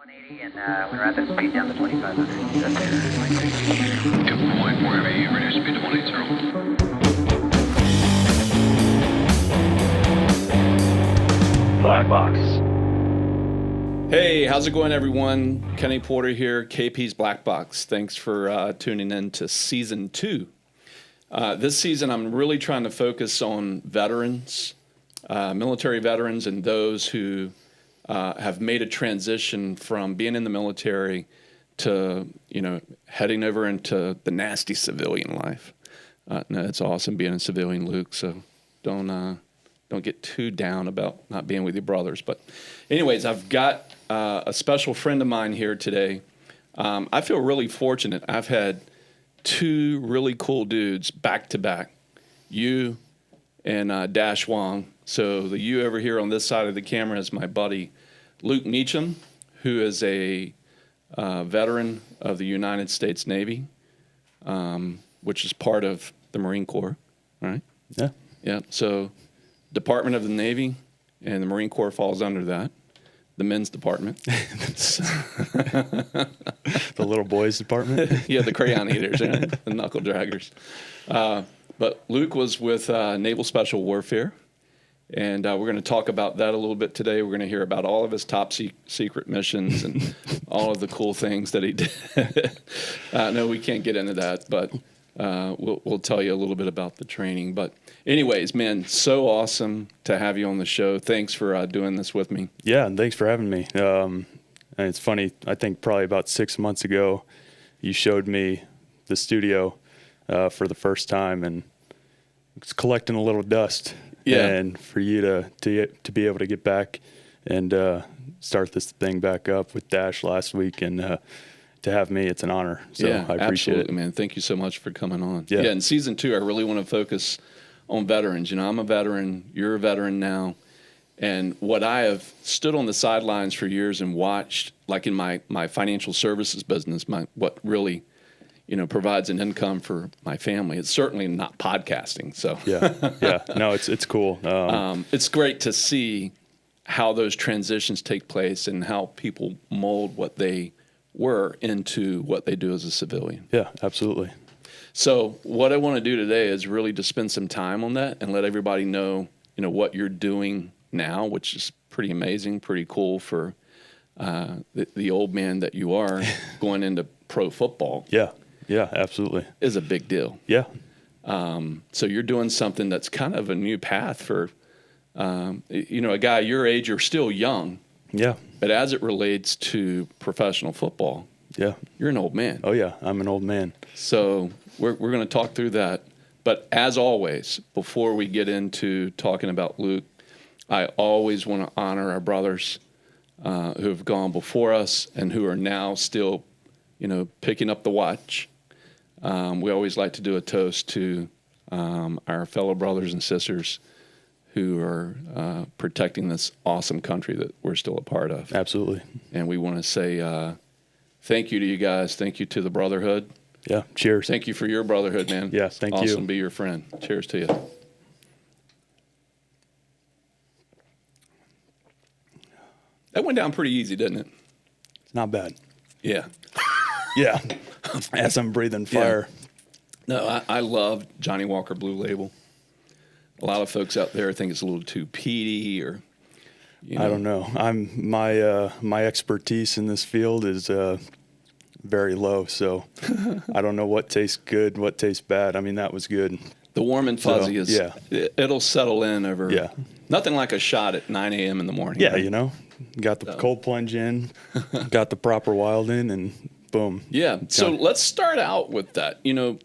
180 and when rapid speed down to 2500. Yep, point wherever you reduce speed to 180. Black Box. Hey, how's it going, everyone? Kenny Porter here, KP's Black Box. Thanks for tuning in to Season 2. This season, I'm really trying to focus on veterans, military veterans, and those who have made a transition from being in the military to, heading over into the nasty civilian life. No, it's awesome being a civilian, Luke, so don't get too down about not being with your brothers. But anyways, I've got a special friend of mine here today. I feel really fortunate. I've had two really cool dudes back to back, you and Dash Wong. So the you over here on this side of the camera is my buddy Luc Meacham, who is a veteran of the United States Navy, which is part of the Marine Corps, right? Yeah. Yeah. So Department of the Navy and the Marine Corps falls under that. The men's department. The little boys department. Yeah, the crayon eaters, right? The knuckle draggers. But Luke was with Naval Special Warfare, and we're going to talk about that a little bit today. We're going to hear about all of his top secret missions and all of the cool things that he did. No, we can't get into that, but we'll tell you a little bit about the training. But anyways, man, so awesome to have you on the show. Thanks for doing this with me. Yeah, and thanks for having me. And it's funny, I think probably about 6 months ago, you showed me the studio for the first time, and it's collecting a little dust. Yeah. And for you to be able to get back and start this thing back up with Dash last week and to have me, it's an honor. So yeah, I appreciate absolutely, it. man. Thank you so much for coming on. Yeah. In Season 2, I really want to focus on veterans. I'm a veteran. You're a veteran now. And what I have stood on the sidelines for years and watched, like in my financial services business, what really, provides an income for my family. It's certainly not podcasting. So Yeah. No, it's cool. it's great to see how those transitions take place and how people mold what they were into what they do as a civilian. Yeah, absolutely. So what I want to do today is really to spend some time on that and let everybody know, what you're doing now, which is pretty amazing, pretty cool for the old man that you are going into pro football. Yeah, absolutely. Is a big deal. Yeah. So you're doing something that's kind of a new path for, a guy your age. You're still young. Yeah. But as it relates to professional football, Yeah. you're an old man. Oh, yeah. I'm an old man. So we're going to talk through that. But as always, before we get into talking about Luke, I always want to honor our brothers who have gone before us and who are now still, picking up the watch. We always like to do a toast to our fellow brothers and sisters who are protecting this awesome country that we're still a part of. Absolutely. And we want to say thank you to you guys. Thank you to the brotherhood. Yeah. Cheers. Thank you for your brotherhood, man. Yeah, thank you. Awesome to be your friend. Cheers to you. That went down pretty easy, didn't it? It's not bad. Yeah. Yeah. As I'm breathing fire. No, I love Johnny Walker Blue Label. A lot of folks out there think it's a little too peaty or, I don't know. My expertise in this field is very low, so I don't know what tastes good, what tastes bad. I mean, that was good. The warm and fuzzy is, yeah. It'll settle in over, Yeah. Nothing like a shot at 9 a.m. in the morning. Yeah, right? Got the cold plunge in, got the proper wild in, and boom. Yeah. So let's start out with that. You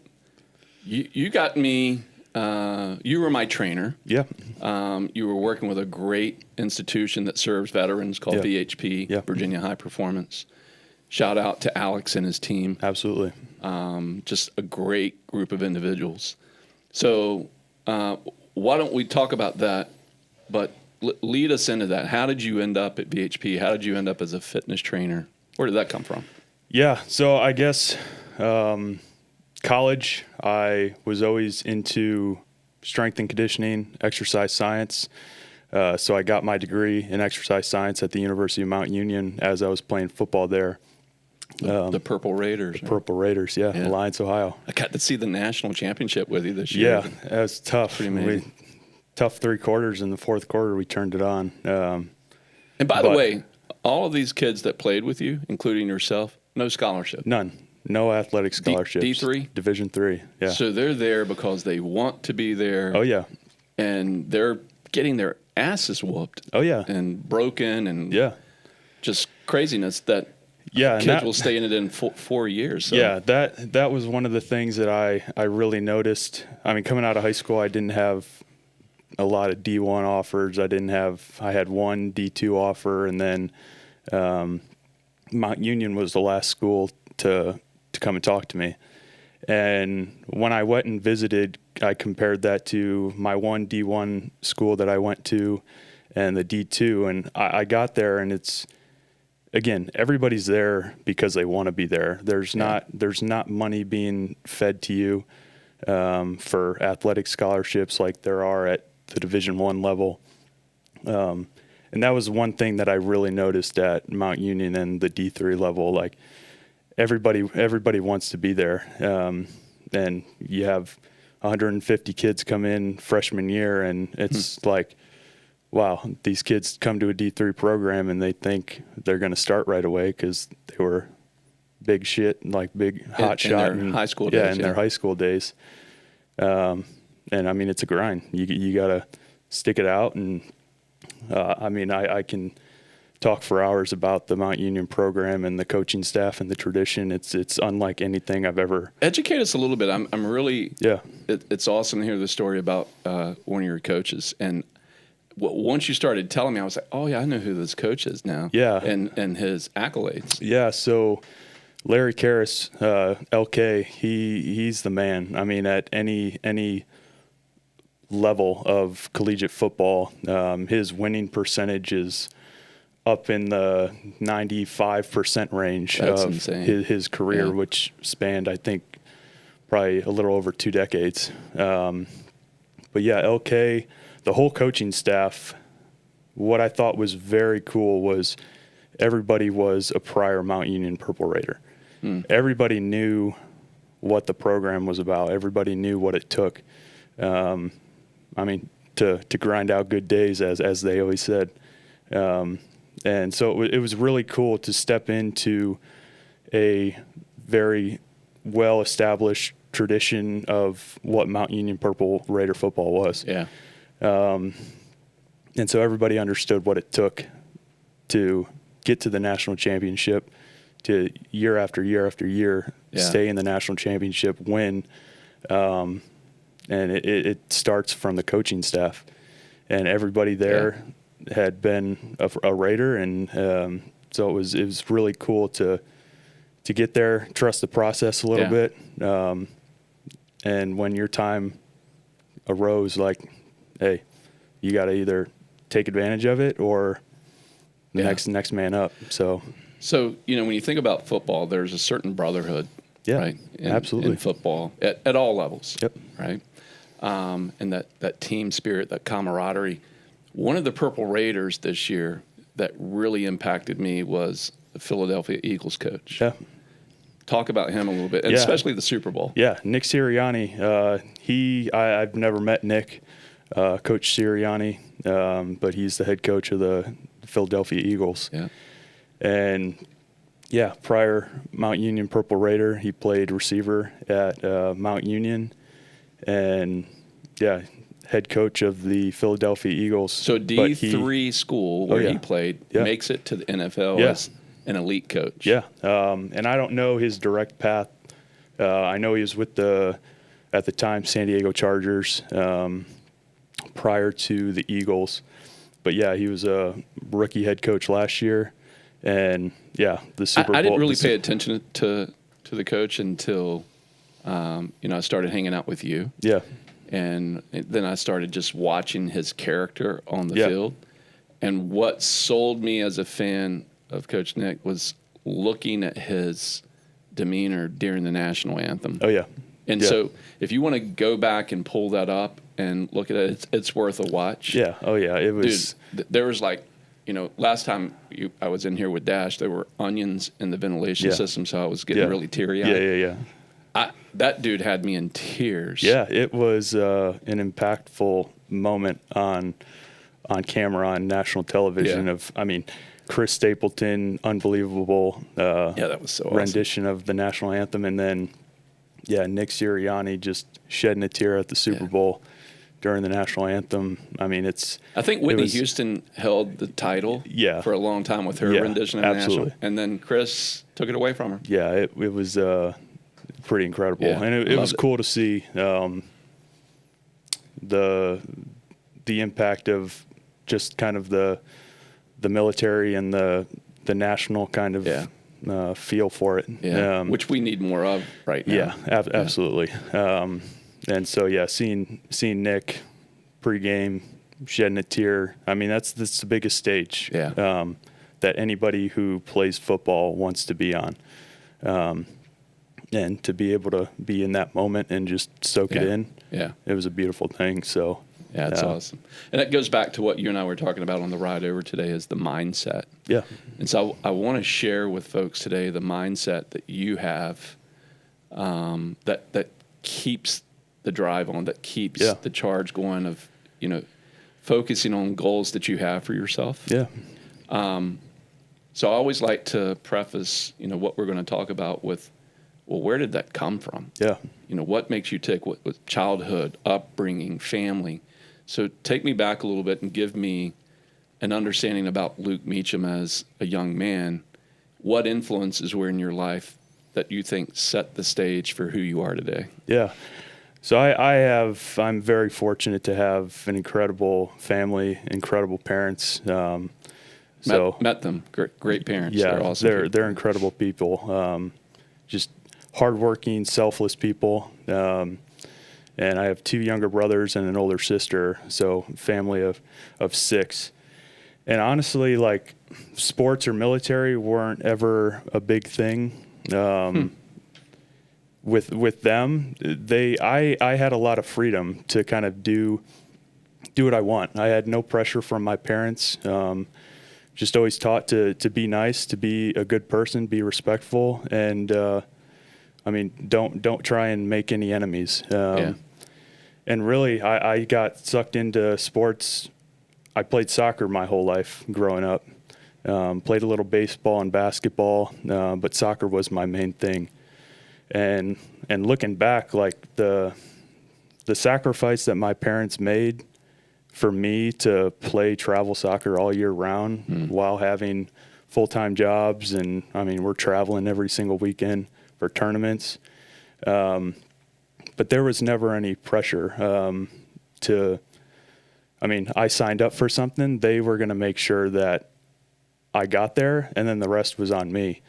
got me. You were my trainer. Yeah. You were working with a great institution that serves veterans called VHP, Virginia High Performance. Shout out to Alex and his team. Absolutely. Just a great group of individuals. So why don't we talk about that, but lead us into that. How did you end up at VHP? How did you end up as a fitness trainer? Where did that come from? Yeah. So I guess college, I was always into strength and conditioning, exercise science. So I got my degree in exercise science at the University of Mount Union as I was playing football there. The Purple Raiders. Right? Purple Raiders, yeah, Alliance, Ohio. I got to see the national championship with you this year. Yeah, that was tough. Pretty amazing. Tough 3 quarters. In the fourth quarter, we turned it on. And by the way, all of these kids that played with you, including yourself, no scholarship. None. No athletic scholarships. D3? Division III, yeah. So they're there because they want to be there. Oh, yeah. And they're getting their asses whooped. Oh, yeah. And broken and just craziness that kids will stay in it in 4 years. So. Yeah, that was one of the things that I really noticed. I mean, coming out of high school, I didn't have a lot of D1 offers. I had one D2 offer, and then Mount Union was the last school to come and talk to me. And when I went and visited, I compared that to my one D1 school that I went to and the D2. And I got there, and it's, again, everybody's there because they want to be there. There's not money being fed to you for athletic scholarships like there are at the Division I level. And that was one thing that I really noticed at Mount Union and the D3 level. Like, everybody wants to be there. And you have 150 kids come in freshman year, and it's like, wow, these kids come to a D3 program and they think they're going to start right away because they were big shit, like big hot shot in their high school days. Yeah, in their high school days. And I mean, it's a grind. You got to stick it out. And I mean, I can talk for hours about the Mount Union program and the coaching staff and the tradition. It's unlike anything I've ever. Educate us a little bit. I'm really It's awesome to hear the story about one of your coaches. And once you started telling me, I was like, oh yeah, I know who this coach is now. Yeah, and his accolades. Yeah, so Larry Karras, LK, he's the man. I mean, at any level of collegiate football, his winning percentage is up in the 95% range. That's of insane. His career, which spanned, I think, probably a little over 2 decades. But yeah, LK, the whole coaching staff, what I thought was very cool was everybody was a prior Mount Union Purple Raider. Everybody knew what the program was about. Everybody knew what it took. I mean, to grind out good days, as they always said. And so it was really cool to step into a very well-established tradition of what Mount Union Purple Raider football was. Yeah. And so everybody understood what it took to get to the national championship, to year after year after year stay in the national championship, win. And it starts from the coaching staff. And everybody there had been a Raider, and so it was really cool to get there, trust the process a little bit. And when your time arose, like, hey, you got to either take advantage of it or the next man up. So when you think about football, there's a certain brotherhood, right? Absolutely. In football at all levels, Yep. right? And that team spirit, that camaraderie. One of the Purple Raiders this year that really impacted me was the Philadelphia Eagles coach. Yeah. Talk about him a little bit, and especially the Super Bowl. Yeah, Nick Sirianni. I've never met Nick, Coach Sirianni, but he's the head coach of the Philadelphia Eagles. Yeah. And prior Mount Union Purple Raider, he played receiver at Mount Union, and head coach of the Philadelphia Eagles. So D3 school where he played makes it to the NFL as an elite coach. Yeah, and I don't know his direct path. I know he was with at the time, San Diego Chargers prior to the Eagles. But he was a rookie head coach last year, and the Super Bowl. I didn't really pay attention to the coach until I started hanging out with you. Yeah. And then I started just watching his character on the field. And what sold me as a fan of Coach Nick was looking at his demeanor during the national anthem. Oh, yeah. And so if you want to go back and pull that up and look at it, it's worth a watch. Yeah. Oh yeah. It was. Dude, there was like, last time I was in here with Dash, there were onions in the ventilation system, so I was getting really teary-eyed. Yeah. That dude had me in tears. Yeah, it was an impactful moment on camera on national television. Chris Stapleton, unbelievable. That was so awesome. Rendition of the national anthem, and then Nick Sirianni just shedding a tear at the Super Bowl during the national anthem. I think Whitney Houston held the title for a long time with her rendition of the national, and then Chris took it away from her. Yeah, it was pretty incredible, and it was cool to see the impact of just kind of the military and the national kind of feel for it, which we need more of right now. Absolutely. And so seeing Nick pregame shedding a tear, that's the biggest stage that anybody who plays football wants to be on, and to be able to be in that moment and just soak it in, it was a beautiful thing. So. Yeah, it's awesome. And it goes back to what you and I were talking about on the ride over today, is the mindset. Yeah. And so I want to share with folks today the mindset that you have, that keeps the drive on, that keeps the charge going of, focusing on goals that you have for yourself. Yeah. So I always like to preface, what we're going to talk about with, well, where did that come from? Yeah. What makes you tick? What childhood, upbringing, family? So take me back a little bit and give me an understanding about Luc Meacham as a young man. What influences were in your life that you think set the stage for who you are today? Yeah. So I'm very fortunate to have an incredible family, incredible parents. Met them. Great parents. Yeah, they're awesome. They're incredible people. Just hardworking, selfless people. And I have 2 younger brothers and an older sister, so family of 6. And honestly, like, sports or military weren't ever a big thing. With them, I had a lot of freedom to kind of do what I want. I had no pressure from my parents. Just always taught to be nice, to be a good person, be respectful, and don't try and make any enemies. And really, I got sucked into sports. I played soccer my whole life growing up. Played a little baseball and basketball, but soccer was my main thing. And looking back, like the sacrifice that my parents made for me to play travel soccer all year round while having full-time jobs, and we're traveling every single weekend for tournaments. But there was never any pressure I signed up for something. They were going to make sure that I got there, and then the rest was on me.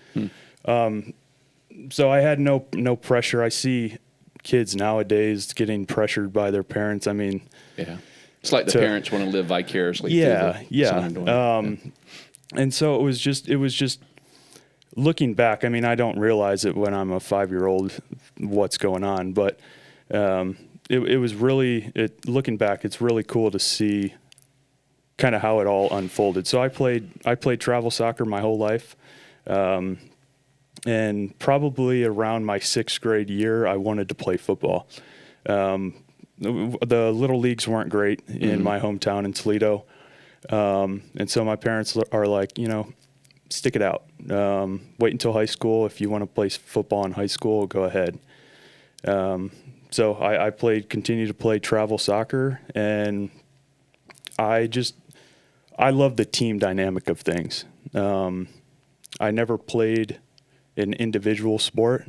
So I had no pressure. I see kids nowadays getting pressured by their parents. It's like the parents want to live vicariously. And so it was just looking back. I don't realize it when I'm a 5-year-old what's going on, but it was really, looking back, it's really cool to see kind of how it all unfolded. So I played travel soccer my whole life. And probably around my 6th grade year, I wanted to play football. The little leagues weren't great in my hometown in Toledo. And so my parents are like, stick it out. Wait until high school. If you want to play football in high school, go ahead. So I continued to play travel soccer, and I love the team dynamic of things. I never played an individual sport,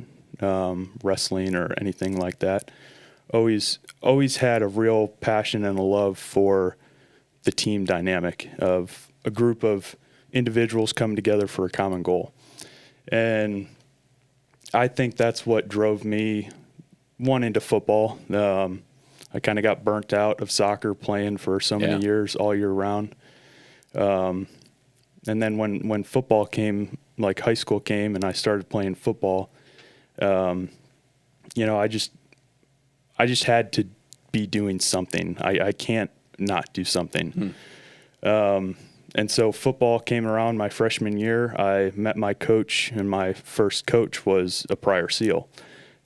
wrestling or anything like that. Always had a real passion and a love for the team dynamic of a group of individuals come together for a common goal. And I think that's what drove me into football. I kind of got burnt out of soccer, playing for so many years all year round. And then when football came, like high school came, and I started playing football, I just had to be doing something. I can't not do something. And so football came around my freshman year. I met my coach, and my first coach was a prior SEAL.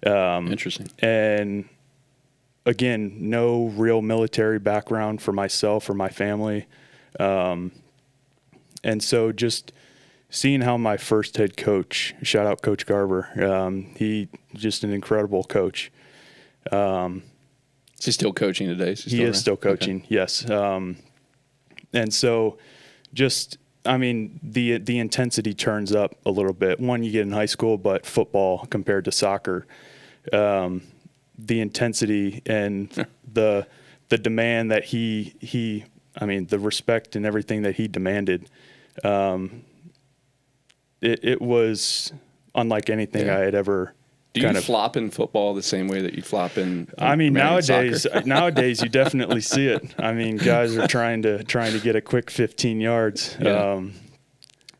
Interesting. And again, no real military background for myself or my family. And so just seeing how my first head coach, shout out Coach Garber, he just an incredible coach. Is he still coaching today? He is still coaching, okay. Yes. And so just, I mean, the intensity turns up a little bit. One, you get in high school, but football compared to soccer, the intensity and the demand that he, I mean, the respect and everything that he demanded, it was unlike anything I had ever. Do you flop in football the same way that you flop in? I mean, nowadays you definitely see it. I mean, guys are trying to get a quick 15 yards. Yeah.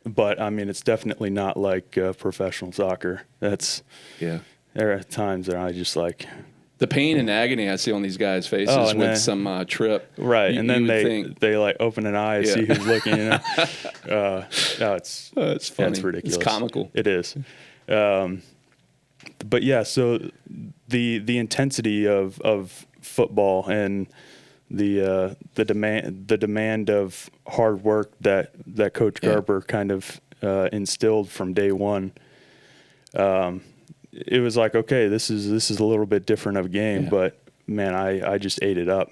But I mean, it's definitely not like professional soccer. There are times that I just like the pain and agony I see on these guys' faces with some trip. Right, and then they like open an eye and see who's looking. You know, it's funny. It's ridiculous. It's comical. It is. But yeah, so the intensity of football and the demand of hard work that Coach Garber kind of instilled from day one. It was like, okay, this is a little bit different of a game, but man, I just ate it up.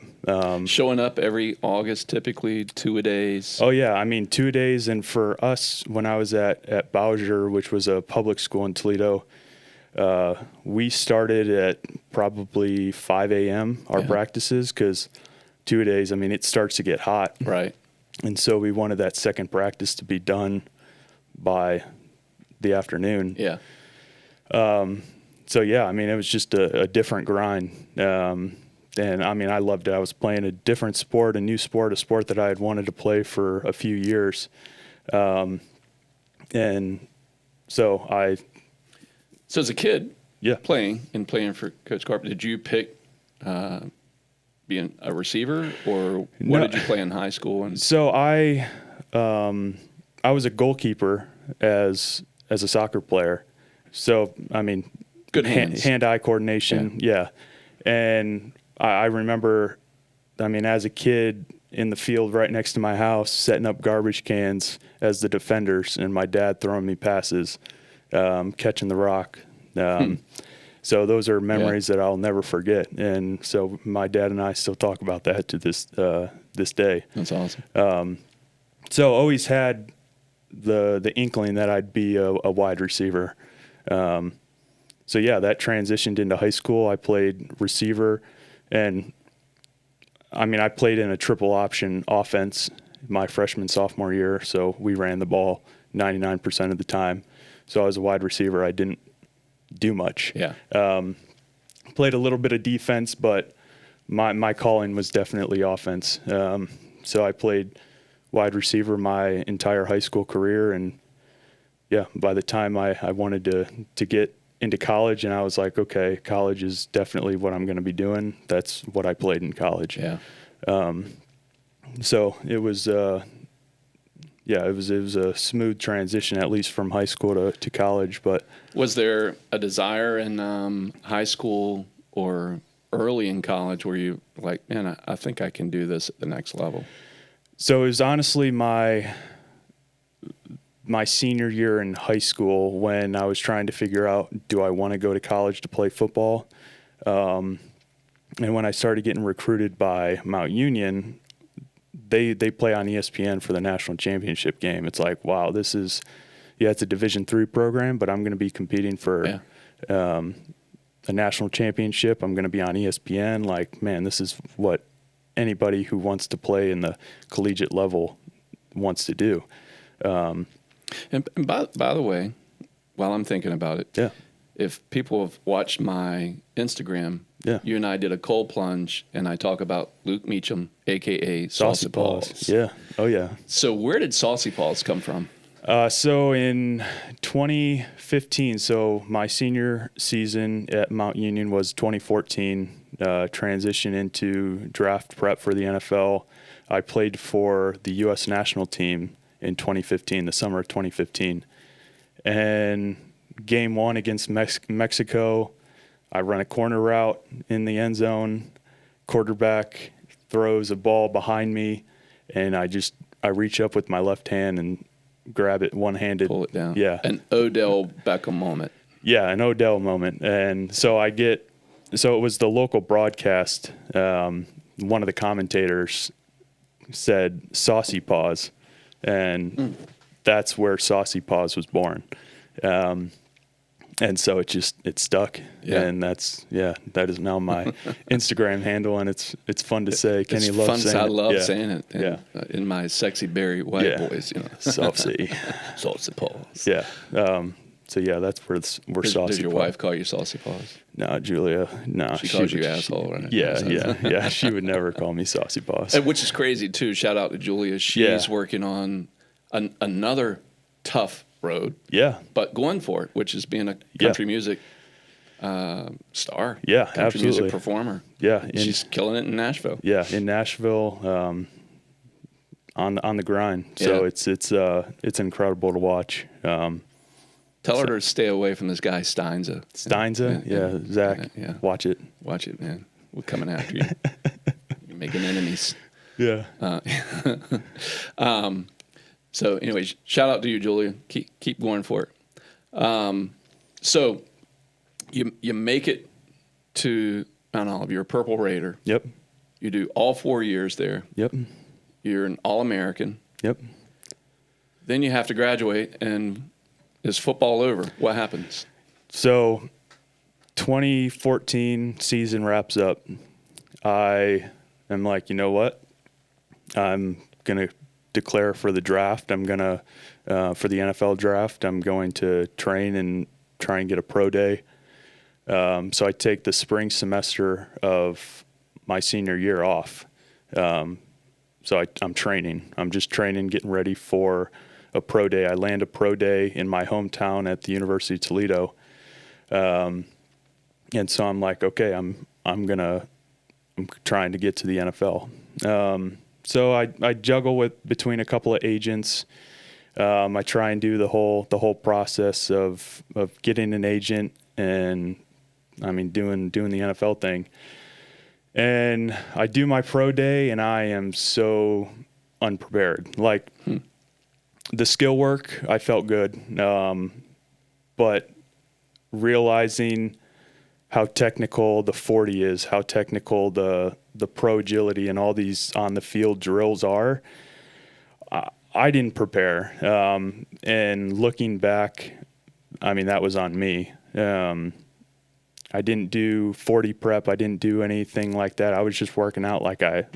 Showing up every August, typically 2-a-days. Oh yeah, I mean 2-a-days, and for us when I was at Bowser, which was a public school in Toledo. We started at probably 5 a.m. our practices, because 2-a-days, I mean, it starts to get hot. Right. And so we wanted that second practice to be done by the afternoon. Yeah. So yeah, I mean, it was just a different grind. And I mean, I loved it. I was playing a different sport, a new sport, a sport that I had wanted to play for a few years. And so So as a kid, playing for Coach Garber, did you pick being a receiver, or what did you play in high school? And so I was a goalkeeper as a soccer player. So I mean, good hands, hand-eye coordination, And I remember, I mean, as a kid in the field right next to my house, setting up garbage cans as the defenders, and my dad throwing me passes. Catching the rock. So those are memories that I'll never forget. And so my dad and I still talk about that to this day. That's awesome. So always had the inkling that I'd be a wide receiver. So yeah, that transitioned into high school. I played receiver, and I mean, I played in a triple option offense my freshman, sophomore year. So we ran the ball 99% of the time. So I was a wide receiver. I didn't do much. Yeah. Played a little bit of defense, but my calling was definitely offense. So I played wide receiver my entire high school career. And yeah, by the time I wanted to get into college, and I was like, okay, college is definitely what I'm going to be doing. That's what I played in college. Yeah. So it was, it was a smooth transition, at least from high school to college. But was there a desire in high school or early in college where you like, man, I think I can do this at the next level? So it was honestly my senior year in high school when I was trying to figure out, do I want to go to college to play football? And when I started getting recruited by Mount Union, they play on ESPN for the national championship game. It's like, wow, this is, it's a Division III program, but I'm going to be competing for a national championship. I'm going to be on ESPN. Like, man, this is what anybody who wants to play in the collegiate level wants to do. And by the way, while I'm thinking about it, if people have watched my Instagram, you and I did a cold plunge, and I talk about Luc Meacham, a.k.a. Saucy Paws. Yeah. Oh, yeah. So where did Saucy Paws come from? So in 2015, so my senior season at Mount Union was 2014. transition into draft prep for the NFL. I played for the U.S. national team in 2015, the summer of 2015. And game 1 against Mexico, I run a corner route in the end zone. Quarterback throws a ball behind me, and I reach up with my left hand and grab it one-handed. Pull it down. Yeah. An Odell Beckham moment. Yeah, an Odell moment. And so it was the local broadcast. One of the commentators said Saucy Paws, and that's where Saucy Paws was born. And so it stuck. Yeah. And that is now my Instagram handle, and it's fun to say. Kenny It's loves fun. saying I it. love Yeah. saying it. And, Yeah. in my sexy Barry White voice, Saucy. Saucy Paws. Yeah. So yeah, that's where Saucy. Does your Paws. wife call you Saucy Paws? No, Julia. No, She calls you would- asshole, right? Yeah. She would never call me Saucy Paws. And which is crazy too. Shout out to Julia. She's working on another tough road, Yeah. but going for it, which is being a country music star. Yeah, country absolutely. music performer. Yeah. She's killing it in Nashville. Yeah, in Nashville, on the grind. So Yeah. it's incredible to watch. Tell her to stay away from this guy Steinza. Steinza, Zach, yeah. watch it. Watch it, man. We're coming after you. You're making enemies. Yeah. So, anyways, shout out to you, Julia. Keep going for it. So, you make it to Mount Olive. You're a Purple Raider. Yep. You do all 4 years there. Yep. You're an All-American. Yep. Then you have to graduate, and is football over? What happens? So 2014 season wraps up. I am like, you know what? I'm going to declare for the draft. I'm going to, for the NFL draft, I'm going to train and try and get a pro day. So I take the spring semester of my senior year off. So I'm training. I'm just training, getting ready for a pro day. I land a pro day in my hometown at the University of Toledo. And so I'm like, okay, I'm trying to get to the NFL. So I juggle between a couple of agents. I try and do the whole process of getting an agent and doing the NFL thing. And I do my pro day, and I am so unprepared. Like the skill work, I felt good, but realizing how technical the 40 is, how technical the pro agility and all these on the field drills are, I didn't prepare. And looking back, that was on me. I didn't do 40 prep. I didn't do anything like that. I was just working out like I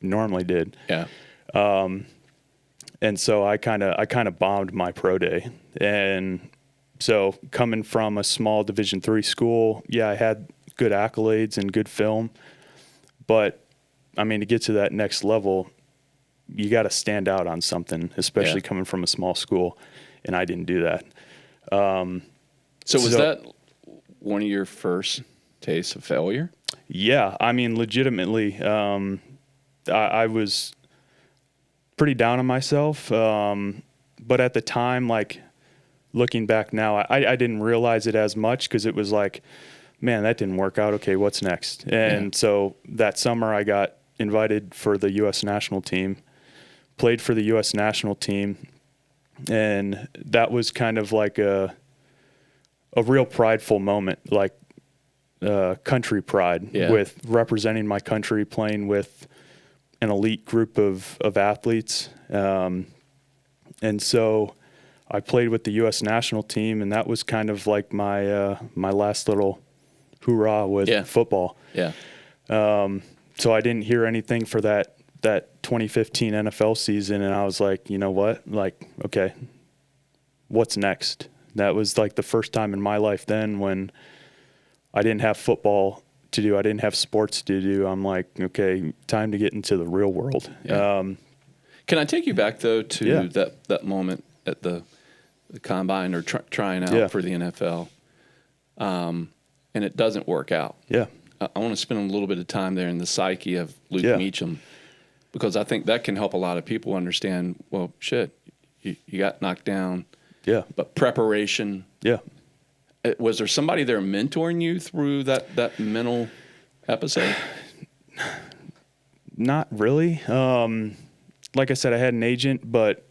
normally did. Yeah. And so I kind of bombed my pro day. And so coming from a small Division III school, I had good accolades and good film. But to get to that next level, you got to stand out on something, especially coming from a small school. And I didn't do that. So was that one of your first tastes of failure? Yeah. Legitimately, I was pretty down on myself. But at the time, like looking back now, I didn't realize it as much because it was like, man, that didn't work out. Okay, what's next? And so that summer I got invited for the U.S. national team, played for the U.S. national team. And that was kind of like a real prideful moment, like country pride with representing my country, playing with an elite group of athletes. And so I played with the U.S. national team, and that was kind of like my my last little hoorah with football. Yeah. So I didn't hear anything for that 2015 NFL season, and I was like, you know what? Like, okay, what's next? That was like the first time in my life then when I didn't have football to do. I didn't have sports to do. I'm like, okay, time to get into the real world. Yeah. Can I take you back, though, to that moment at the combine or trying out for the NFL, and it doesn't work out? Yeah. I want to spend a little bit of time there in the psyche of Luc Meacham, because I think that can help a lot of people understand, well, shit, you got knocked down. Yeah. But preparation. Yeah. Was there somebody there mentoring you through that mental episode? Not really. Like I said, I had an agent, but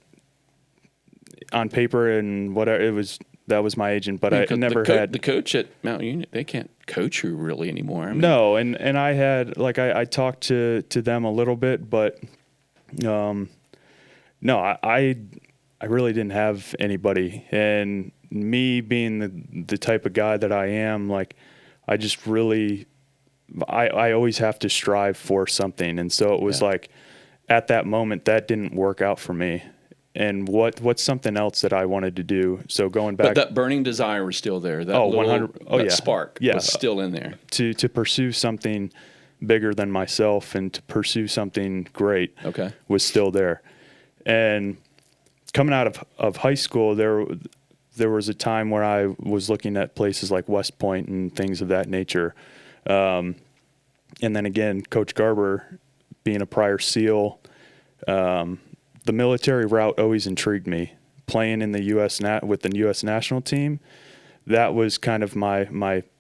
on paper and whatever, that was my agent, but I never had the coach at Mount Union. They can't coach you really anymore. I mean, no, and I had I talked to them a little bit, but no, I really didn't have anybody, and me being the type of guy that I am, like I just really I always have to strive for something, and so it was like at that moment that didn't work out for me. And what's something else that I wanted to do? So going back, but that burning desire was still there. That 100. Oh, that spark was still in there. To pursue something bigger than myself and to pursue something great. Was still there. And coming out of high school, there was a time where I was looking at places like West Point and things of that nature. And then again, Coach Garber, being a prior SEAL. The military route always intrigued me. Playing in the with the U.S. national team, that was kind of my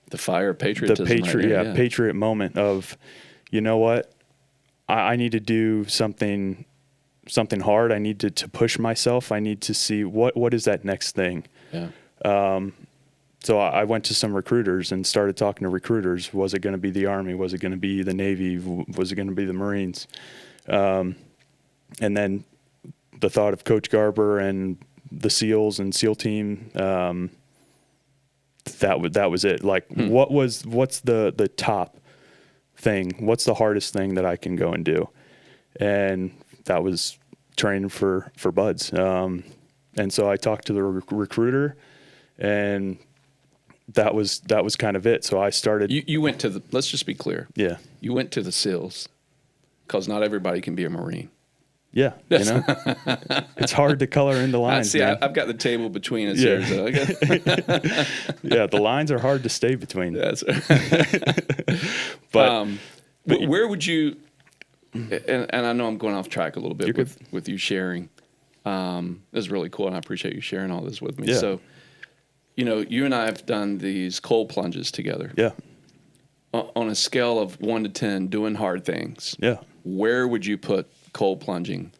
the fire patriotism. The patriot moment of, you know what, I need to do something hard. I need to push myself. I need to see what is that next thing. Yeah. So I went to some recruiters and started talking to recruiters. Was it going to be the Army? Was it going to be the Navy? Was it going to be the Marines? And then the thought of Coach Garber and the SEALs and SEAL team, that was it. Like, what's the top thing? What's the hardest thing that I can go and do? And that was training for buds. And so I talked to the recruiter, and that was kind of it. So I started. You went to let's just be clear. Yeah. You went to the SEALs because not everybody can be a Marine. Yeah, you know, it's hard to color in the lines. I've got the table between us here. So yeah, the lines are hard to stay between. That's but where would you? And I know I'm going off track a little bit with you sharing. This is really cool, and I appreciate you sharing all this with me. Yeah. So, you and I have done these cold plunges together. Yeah. On a scale of 1 to 10, doing hard things. Yeah. Where would you put cold plunging?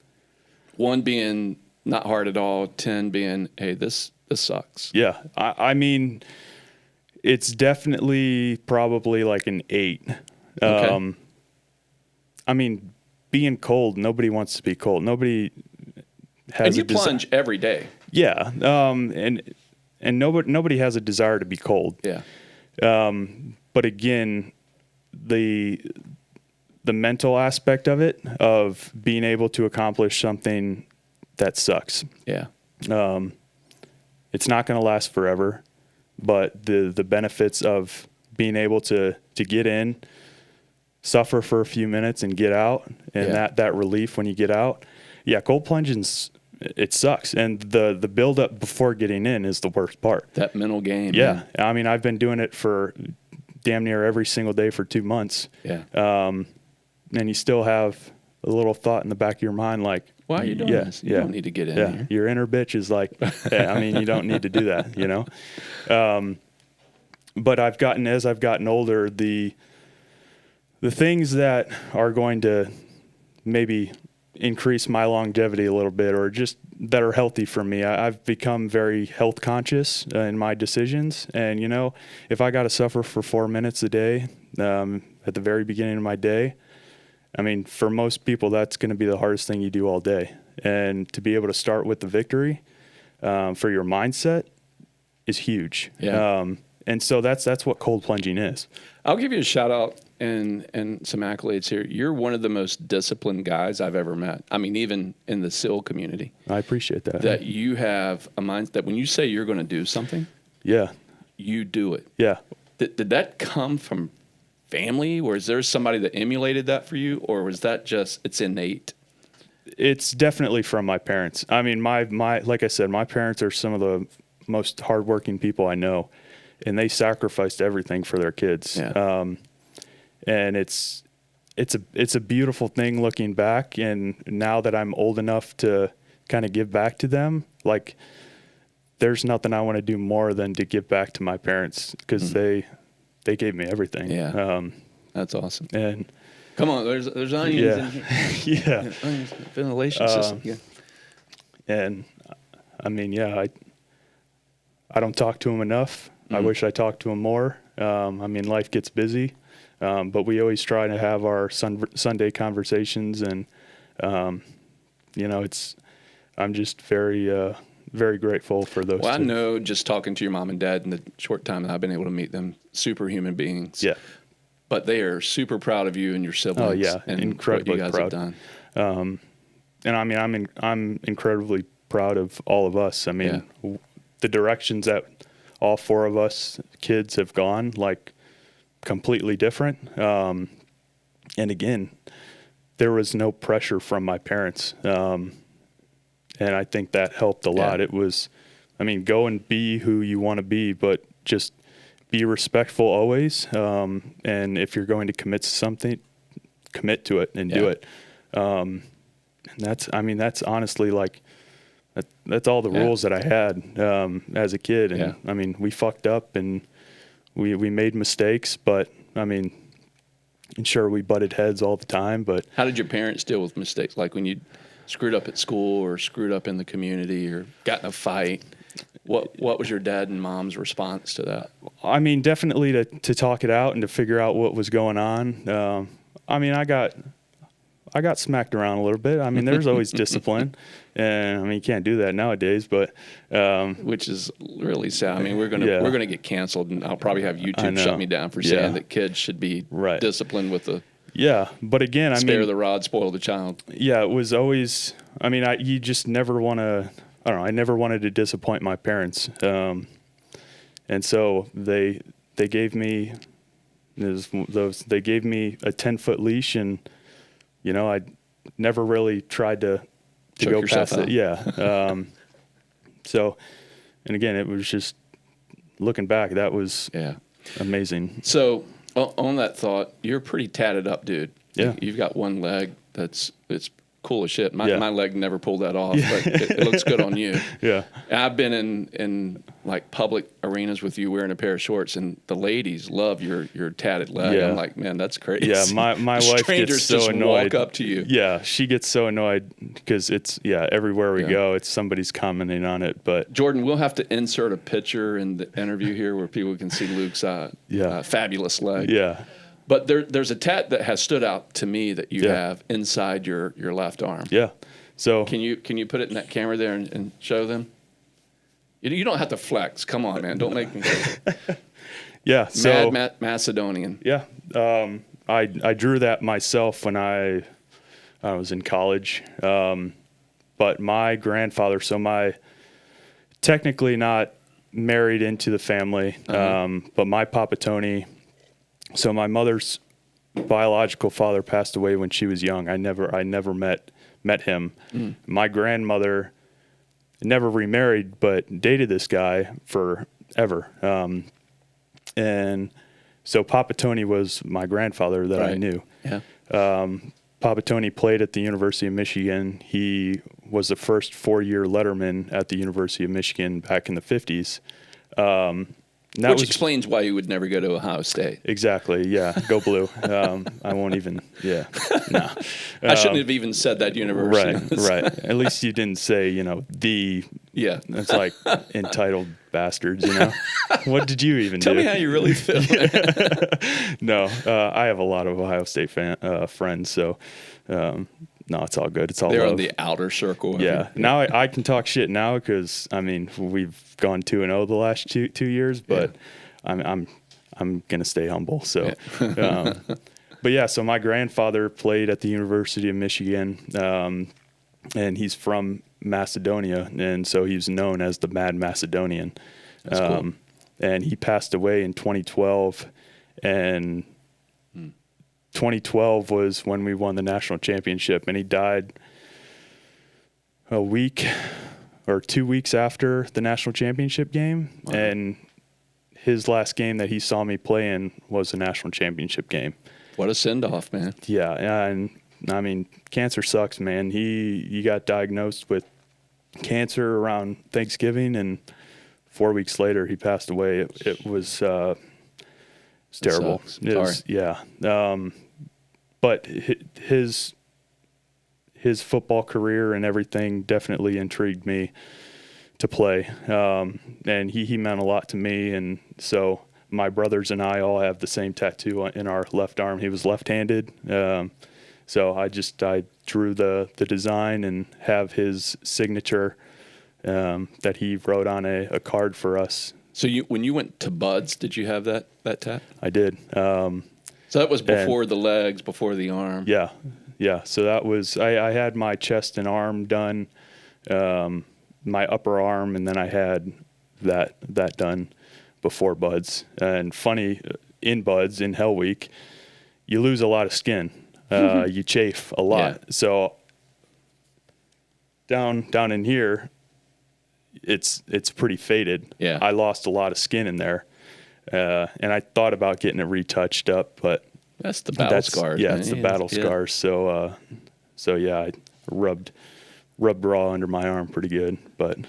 1 being not hard at all, 10 being, hey, this sucks. Yeah. I mean, it's definitely probably like an 8. Okay. I mean, being cold, nobody wants to be cold. Nobody has and you plunge every day. Yeah. And nobody has a desire to be cold. Yeah. But again, the mental aspect of it, of being able to accomplish something that sucks. Yeah. It's not going to last forever, but the benefits of being able to get in, suffer for a few minutes and get out, and that relief when you get out. Yeah, cold plunging's, it sucks. And the build up before getting in is the worst part. That mental game. Yeah. Man. I mean, I've been doing it for damn near every single day for 2 months. Yeah. And you still have a little thought in the back of your mind, like, why are you doing this? You don't need to get in here. Your inner bitch is like, I mean, you don't need to do that, you know? But as I've gotten older, the things that are going to maybe increase my longevity a little bit, or just that are healthy for me, I've become very health conscious in my decisions. And, if I got to suffer for 4 minutes a day at the very beginning of my day, I mean, for most people, that's going to be the hardest thing you do all day. And to be able to start with the victory for your mindset is huge. Yeah. And so that's what cold plunging is. I'll give you a shout out and some accolades here. You're one of the most disciplined guys I've ever met. I mean, even in the SEAL community. I appreciate that. That you have a mind that when you say you're going to do something, you do it. Yeah. Did that come from family, or is there somebody that emulated that for you, or was that just it's innate? It's definitely from my parents. I mean, my like I said, my parents are some of the most hardworking people I know, and they sacrificed everything for their kids. Yeah. and it's a beautiful thing looking back. And now that I'm old enough to kind of give back to them, like there's nothing I want to do more than to give back to my parents, because they gave me everything. Yeah. That's awesome. And come on, there's onions in here. yeah. Onions, ventilation system. Yeah. And I mean, yeah, I don't talk to him enough. I wish I talked to him more. I mean, life gets busy, but we always try to have our Sunday conversations, and you know, I'm just very very grateful for those. Well, two. I know, just talking to your mom and dad in the short time that I've been able to meet them, superhuman beings. Yeah. But they are super proud of you and your siblings. Oh yeah, and incredibly what you guys proud. have done. And I mean, I'm incredibly proud of all of us. I mean, the directions that all four of us kids have gone, like, completely different. And again, there was no pressure from my parents. And I think that helped a lot. It was, I mean, go and be who you want to be, but just be respectful always. And if you're going to commit to something, commit to it and do it. And that's honestly, like, that's all the rules that I had as a kid. And I mean, we fucked up and we made mistakes, but I mean, and sure, we butted heads all the time. But how did your parents deal with mistakes? Like when you screwed up at school or screwed up in the community or got in a fight? What was your dad and mom's response to that? I mean, definitely to talk it out and to figure out what was going on. I mean, I got smacked around a little bit. I mean, there's always discipline, and I mean, you can't do that nowadays. But which is really sad. I mean, we're gonna get canceled, and I'll probably have YouTube shut me down for saying that kids should be disciplined with the But again, spare the rod, spoil the child. Yeah, it was always. I mean, you just never want to. I don't know. I never wanted to disappoint my parents, and so they gave me they gave me a 10-foot leash, and you know, I never really tried to go past it. Yeah. So, and again, it was just looking back, that was amazing. So on that thought, you're a pretty tatted up dude. Yeah. You've got one leg it's cool as shit. My leg never pulled that off, but it looks good on you. Yeah. And I've been in like public arenas with you wearing a pair of shorts, and the ladies love your tatted leg. Yeah. I'm like, man, that's crazy. Yeah, my wife gets so annoyed. Walk up to you. Yeah, she gets so annoyed because it's everywhere we go, it's somebody's commenting on it. But Jordan, we'll have to insert a picture in the interview here where people can see Luke's fabulous leg. Yeah. But there's a tat that has stood out to me that you have inside your left arm. Yeah. So can you put it in that camera there and show them? You don't have to flex. Come on, man. Don't make me go. Yeah. So Macedonian. Yeah. I drew that myself when I was in college. But my grandfather, technically not married into the family, but my Papa Tony. So my mother's biological father passed away when she was young. I never met him. My grandmother never remarried, but dated this guy forever. And so Papa Tony was my grandfather that I knew. Yeah. Papa Tony played at the University of Michigan. He was the first 4-year letterman at the University of Michigan back in the 50s. Which explains why you would never go to Ohio State. Exactly. Yeah. Go blue. I won't even. Yeah. No. I shouldn't have even said that university. Right. At least you didn't say, the. Yeah. It's like entitled bastards, What did you even Tell do? me how you really feel. No. I have a lot of Ohio State friends, so. No, it's all good. It's all They're love. on the outer circle. Yeah. Now I can talk shit now because we've gone 2-0 the last two years, but I'm gonna stay humble. So, but yeah. So my grandfather played at the University of Michigan, and he's from Macedonia, and so he's known as the Mad Macedonian. That's cool. And he passed away in 2012, and 2012 was when we won the national championship, and he died a week or 2 weeks after the national championship game. Wow. And his last game that he saw me play in was the national championship game. What a send-off, man. Yeah, and I mean, cancer sucks, man. He got diagnosed with cancer around Thanksgiving, and 4 weeks later he passed away. It was terrible. Sucks. It was, yeah. But his football career and everything definitely intrigued me to play. And he meant a lot to me, and so my brothers and I all have the same tattoo in our left arm. He was left-handed. So I drew the design and have his signature that he wrote on a card for us. So when you went to Buds, did you have that tat? I did. So that was before the legs, before the arm. Yeah. So that was, I had my chest and arm done, my upper arm, and then I had that done before Buds. And funny, in Buds, in Hell Week, you lose a lot of skin. You chafe a lot. Yeah. So down in here, it's pretty faded. Yeah. I lost a lot of skin in there. And I thought about getting it retouched up, but that's the battle scars. Yeah, man. it's the battle scars. So yeah, I rubbed raw under my arm pretty good, but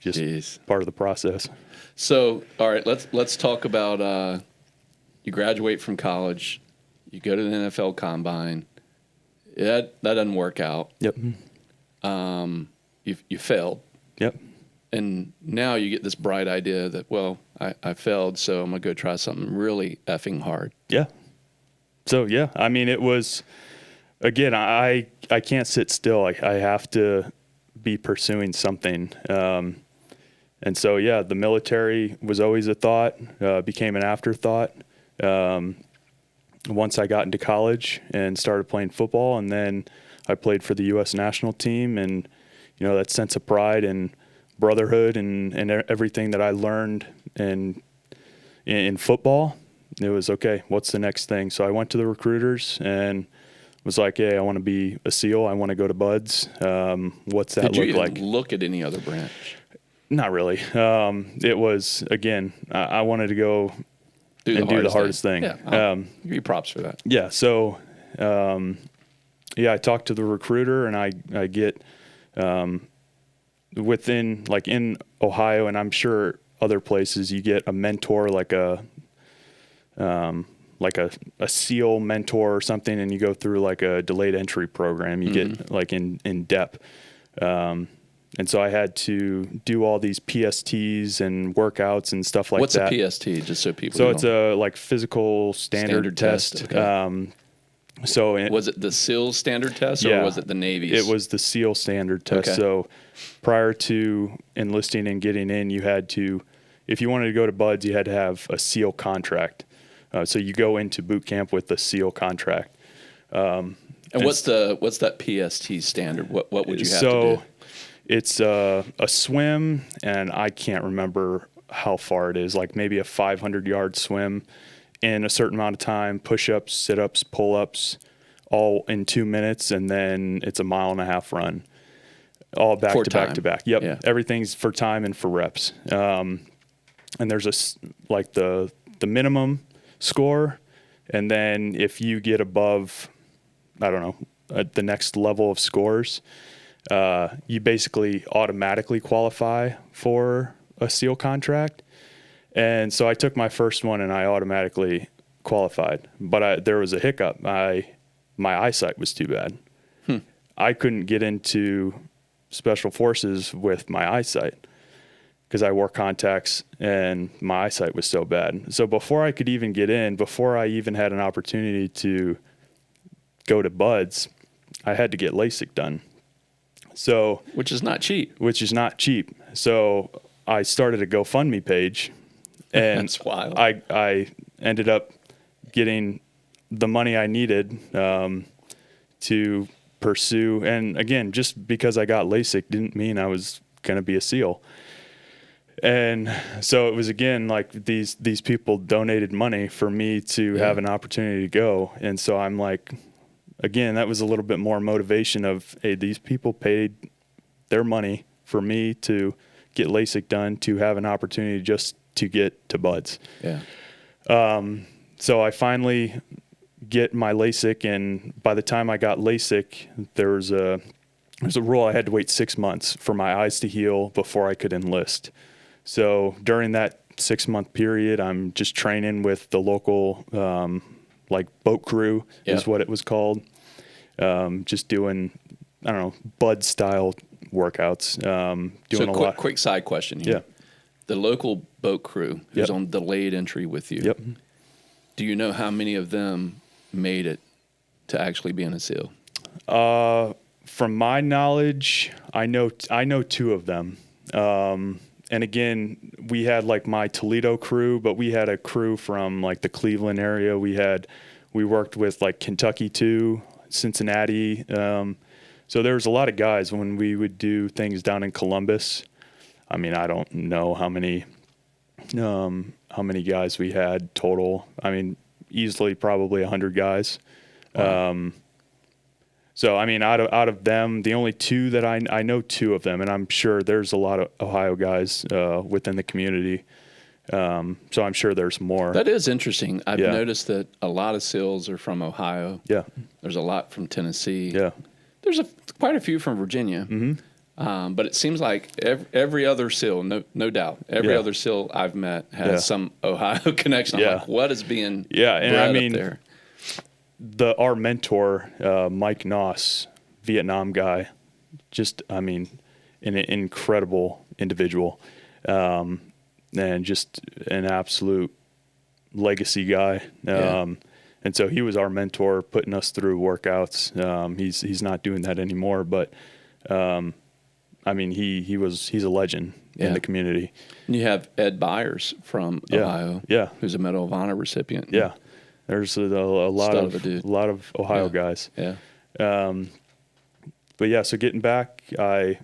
just part of the process. So, all right, let's talk about you graduate from college, you go to the NFL Combine. That doesn't work out. Yep. You failed. Yep. And now you get this bright idea that, well, I failed, so I'm going to go try something really effing hard. Yeah. So, yeah, I mean, it was, again, I can't sit still. I have to be pursuing something. And so, yeah, the military was always a thought, became an afterthought once I got into college and started playing football. And then I played for the U.S. national team, and, you know, that sense of pride and brotherhood and everything that I learned in football, it was, okay, what's the next thing? So I went to the recruiters and was like, hey, I want to be a SEAL. I want to go to Buds. What's that look like? Did you look at any other branch? Not really. It was, again, I wanted to go do the hardest thing. Yeah, I'll give you props for that. Yeah, so, I talked to the recruiter, and I get within, like in Ohio, and I'm sure other places, you get a mentor, like a SEAL mentor or something, and you go through like a delayed entry program. You get like in depth. And so I had to do all these PSTs and workouts and stuff like that. What's a PST, just so people know? So it's a like physical standard test. Okay. Was it the SEAL standard test, or was it the Navy's? It was the SEAL standard test. Okay. So prior to enlisting and getting in, you had to, if you wanted to go to Buds, you had to have a SEAL contract. So you go into boot camp with the SEAL contract. And what's that PST standard? What would you have to do? It's a swim, and I can't remember how far it is, like maybe a 500-yard swim in a certain amount of time, push-ups, sit-ups, pull-ups, all in 2 minutes, and then it's a 1.5 mile run, all back to back to back. Yep, yeah. Everything's for time and for reps. And there's the minimum score, and then if you get above, I don't know, the next level of scores, you basically automatically qualify for a SEAL contract. And so I took my first one and I automatically qualified, but there was a hiccup. My eyesight was too bad. I couldn't get into special forces with my eyesight because I wore contacts and my eyesight was so bad. So before I could even get in, before I even had an opportunity to go to Buds, I had to get LASIK done. So, which is not cheap. So I started a GoFundMe page, and that's wild. I ended up getting the money I needed to pursue. And again, just because I got LASIK didn't mean I was going to be a SEAL. And so it was, again, like these people donated money for me to have an opportunity to go. And so I'm like, again, that was a little bit more motivation of, hey, these people paid their money for me to get LASIK done, to have an opportunity just to get to Buds. Yeah. So I finally get my LASIK, and by the time I got LASIK, there's a rule I had to wait 6 months for my eyes to heal before I could enlist. So during that 6-month period, I'm just training with the local like boat crew is what it was called. Just doing, I don't know, bud style workouts. Doing So quick side question here. Yeah. The local boat crew who's on delayed entry with you. Yep. Do you know how many of them made it to actually being a SEAL? From my knowledge, I know 2 of them. And again, we had like my Toledo crew, but we had a crew from like the Cleveland area. We worked with like Kentucky too, Cincinnati. So there was a lot of guys when we would do things down in Columbus. I mean, I don't know how many guys we had total. I mean, easily probably 100 guys. Wow. So, I mean, out of them, the only 2 that I know 2 of them, and I'm sure there's a lot of Ohio guys within the community. So I'm sure there's more. That is interesting. I've noticed that a lot of SEALs are from Ohio. Yeah. There's a lot from Tennessee. Yeah. There's quite a few from Virginia. Mm-hmm. But it seems like every other SEAL, no doubt, every other SEAL I've met has some Ohio connection. I'm like, what is being and I mean, up there? Our mentor, Mike Noss, Vietnam guy, just, I mean, an incredible individual, and just an absolute legacy guy. And so he was our mentor, putting us through workouts. He's not doing that anymore, but I mean, he's a legend in the community. And you have Ed Byers from Ohio, who's a Medal of Honor recipient. Yeah. There's a lot of Ohio guys. Yeah. But yeah, so getting back, I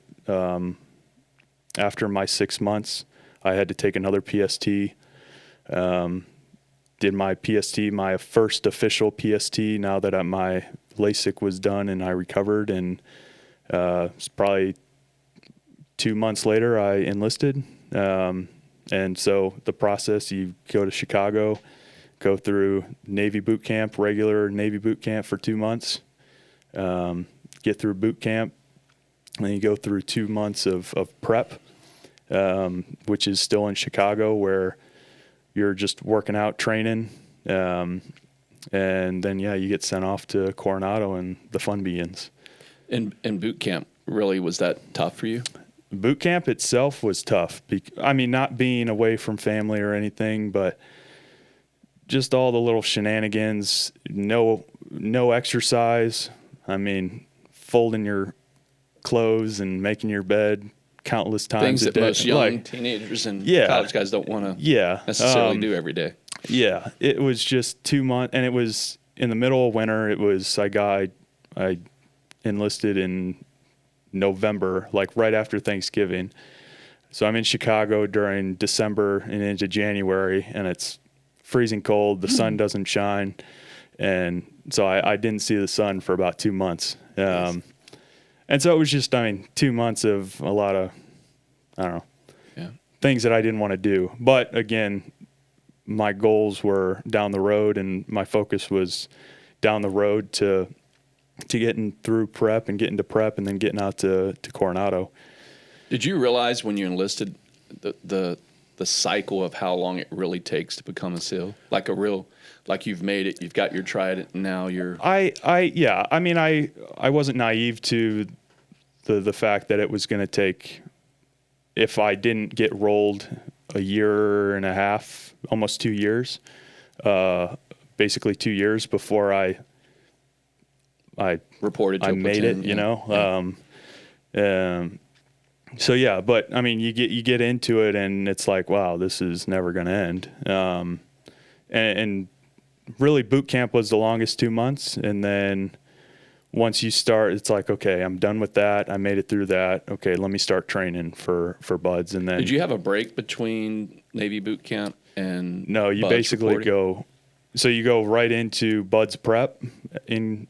after my 6 months, I had to take another PST. Did my PST, my first official PST. Now that my LASIK was done and I recovered, and it's probably 2 months later I enlisted. And so the process, you go to Chicago, go through Navy boot camp, regular Navy boot camp for 2 months, get through boot camp, and then you go through 2 months of prep, which is still in Chicago, where you're just working out, training, and then, you get sent off to Coronado and the fun begins. And boot camp, really, was that tough for you? Boot camp itself was tough. I mean, not being away from family or anything, but just all the little shenanigans, no exercise. I mean, folding your clothes and making your bed countless times Things a day. That most young teenagers and college guys don't want to necessarily do every day. Yeah, it was just 2 months, and it was in the middle of winter. It was I enlisted in November, like right after Thanksgiving. So I'm in Chicago during December and into January, and it's freezing cold. The sun doesn't shine. And so I didn't see the sun for about 2 months. And so it was just, 2 months of a lot of, I don't know, things that I didn't want to do. But again, my goals were down the road, and my focus was down the road to getting through prep and getting to prep and then getting out to Coronado. Did you realize when you enlisted the cycle of how long it really takes to become a SEAL? Like you've made it, you've got your tried, and now you're... I wasn't naive to the fact that it was going to take, if I didn't get rolled, a year and a half, almost 2 years, basically 2 years before I reported to I made it, you know? So yeah, but you get into it, and it's like, wow, this is never going to end. And really, boot camp was the longest 2 months, and then once you start, it's like, okay, I'm done with that. I made it through that. Okay, let me start training for buds, and then. Did you have a break between Navy boot camp and? No, you basically go. So you go right into buds prep in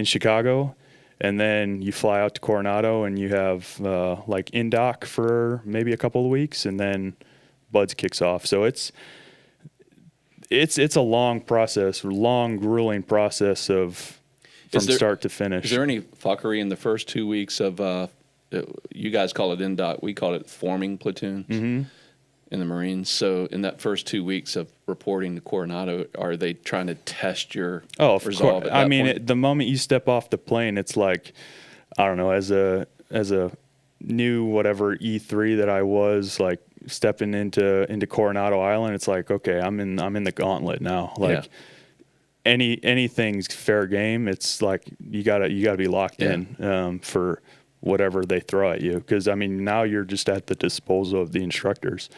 Chicago. And then you fly out to Coronado, and you have like in-dock for maybe a couple of weeks, and then buds kicks off. So it's a long process, long, grueling process from start to finish. Is there any fuckery in the first 2 weeks of, you guys call it NDOT, we call it forming platoons in the Marines. So in that first 2 weeks of reporting to Coronado, are they trying to test your resolve? I mean, the moment you step off the plane, it's like, I don't know, as a new whatever E3 that I was, like stepping into Coronado Island, it's like, okay, I'm in the gauntlet now. Like anything's fair game. It's like you gotta be locked in for whatever they throw at you, because I mean now you're just at the disposal of the instructors.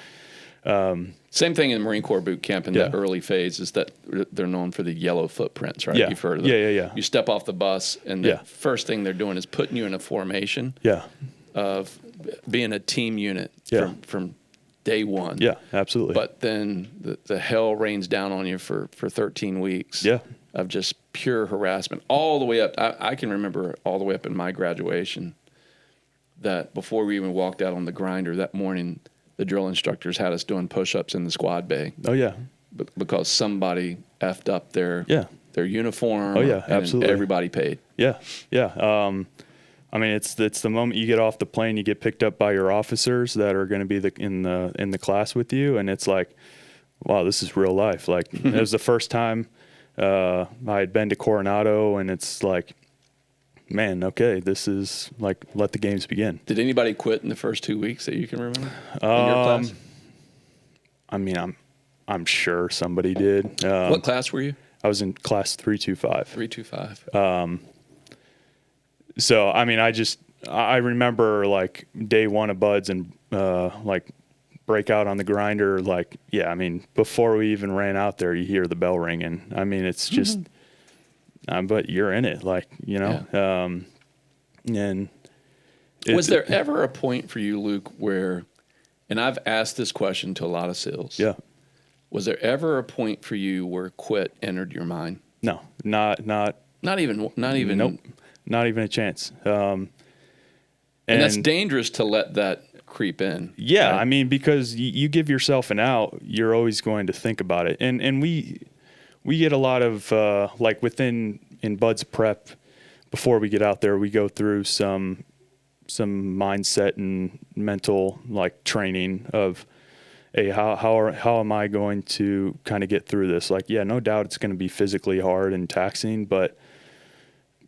Same thing in Marine Corps boot camp in that early phase is that they're known for the yellow footprints, right? Yeah. You've heard of them. Yeah. You step off the bus, and the first thing they're doing is putting you in a formation of being a team unit from day one. Yeah, absolutely. But then the hell rains down on you for 13 weeks of just pure harassment all the way up. I can remember all the way up in my graduation that before we even walked out on the grinder that morning, the drill instructors had us doing push-ups in the squad bay. Oh, yeah. Because somebody effed up their uniform. Oh, yeah, and absolutely. everybody paid. Yeah. I mean, it's the moment you get off the plane, you get picked up by your officers that are going to be in the class with you, and it's like, wow, this is real life. Like it was the first time I had been to Coronado, and it's like, man, okay, this is like, let the games begin. Did anybody quit in the first 2 weeks that you can remember in your class? I mean, I'm sure somebody did. What class were you? I was in class 325. 325. So, I mean, I remember like day one of Buds and like break out on the grinder. Like, yeah, I mean, before we even ran out there, you hear the bell ringing. I mean, it's just, but you're in it, like, you know. And was there ever a point for you, Luke, where, and I've asked this question to a lot of SEALs. Yeah. Was there ever a point for you where quit entered your mind? No, not even. Nope. Not even a chance. And that's dangerous to let that creep in. Yeah, right? I mean, because you give yourself an out, you're always going to think about it. And we get a lot of like in Bud's prep before we get out there, we go through some mindset and mental like training of, hey, how am I going to kind of get through this? Like, yeah, no doubt it's going to be physically hard and taxing, but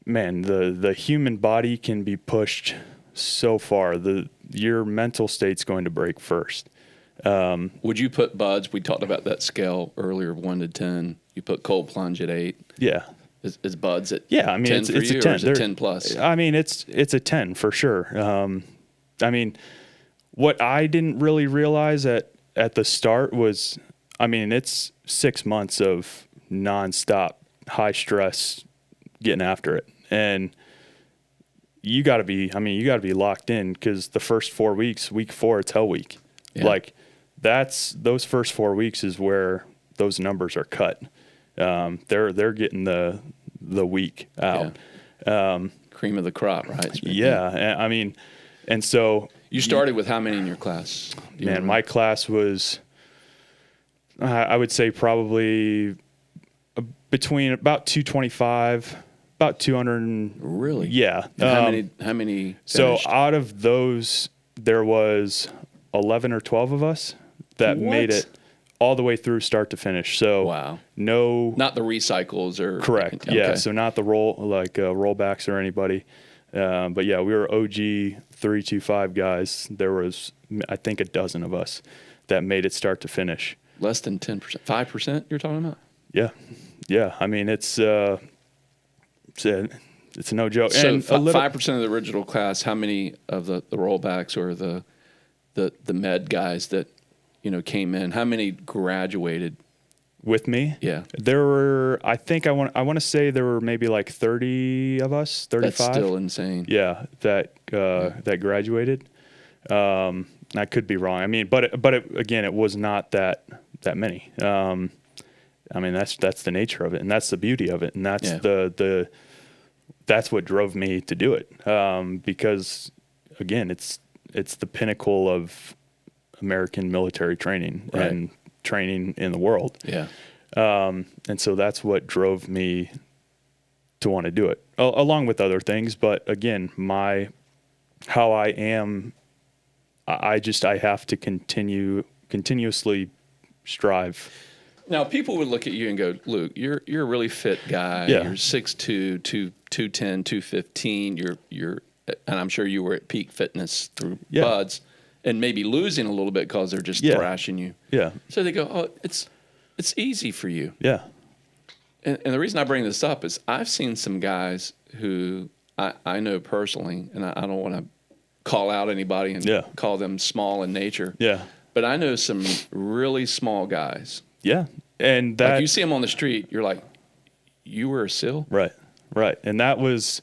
man, the human body can be pushed so far. Your mental state's going to break first. Would you put Buds? We talked about that scale earlier, 1 to 10. You put cold plunge at 8. Yeah. Is Buds at 10 it's for you, a 10. Or is it 10 plus? I mean, it's a 10 for sure. I mean, what I didn't really realize at the start was, I mean, it's 6 months of nonstop high stress getting after it. And you got to be locked in, because the first 4 weeks, week 4, it's hell week. Yeah. Like those first 4 weeks is where those numbers are cut. They're getting the week out. Yeah. Cream of the crop, right? Yeah. I mean, and so you started with how many in your class? Man, my class was, I would say probably between about 225, about 200. Really? Yeah. And how many so finished? out of those, there was 11 or 12 of us that made it all the way through start to finish. So wow. Not the recycles or correct. Okay. Yeah. So not the rollbacks or anybody. But yeah, we were OG 325 guys. There was, I think, a dozen of us that made it start to finish. Less than 10%, 5% you're talking about? Yeah. Yeah. I mean, it's a no joke. So and 5% of the original class, how many of the rollbacks or the med guys that, came in, how many graduated? With me? Yeah. There were, I think I want to say there were maybe like 30 of us, 35. That's still insane. Yeah, that graduated. I could be wrong. I mean, but again, it was not that many. I mean, that's the nature of it, and that's the beauty of it, and that's that's what drove me to do it. Because again, it's the pinnacle of American military training and training in the world. Yeah. And so that's what drove me to want to do it, along with other things. But again, how I am, I have to continuously strive. Now, people would look at you and go, Luke, you're a really fit guy. Yeah. You're 6'2", 210, 215. You're, and I'm sure you were at peak fitness through buds, and maybe losing a little bit because they're just thrashing you. Yeah. So they go, oh, it's easy for you. Yeah. And the reason I bring this up is I've seen some guys who I know personally, and I don't want to call out anybody and call them small in nature. Yeah. But I know some really small guys. Yeah. And that, like you see them on the street, you're like, you were a SEAL? Right. Right. And that was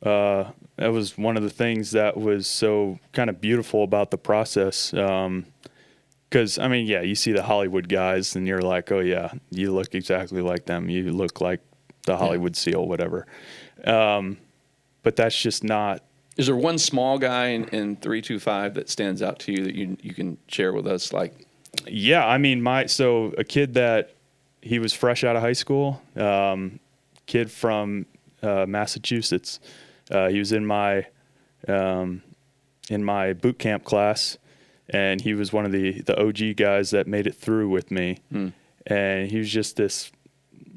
one of the things that was so kind of beautiful about the process. 'Cause I mean, you see the Hollywood guys and you're like, oh yeah, you look exactly like them. You look like the Hollywood SEAL, whatever. But that's just not. Is there one small guy in 325 that stands out to you that you can share with us? Like, yeah, I mean, so a kid that he was fresh out of high school, kid from Massachusetts. He was in my boot camp class, and he was one of the OG guys that made it through with me. And he was just this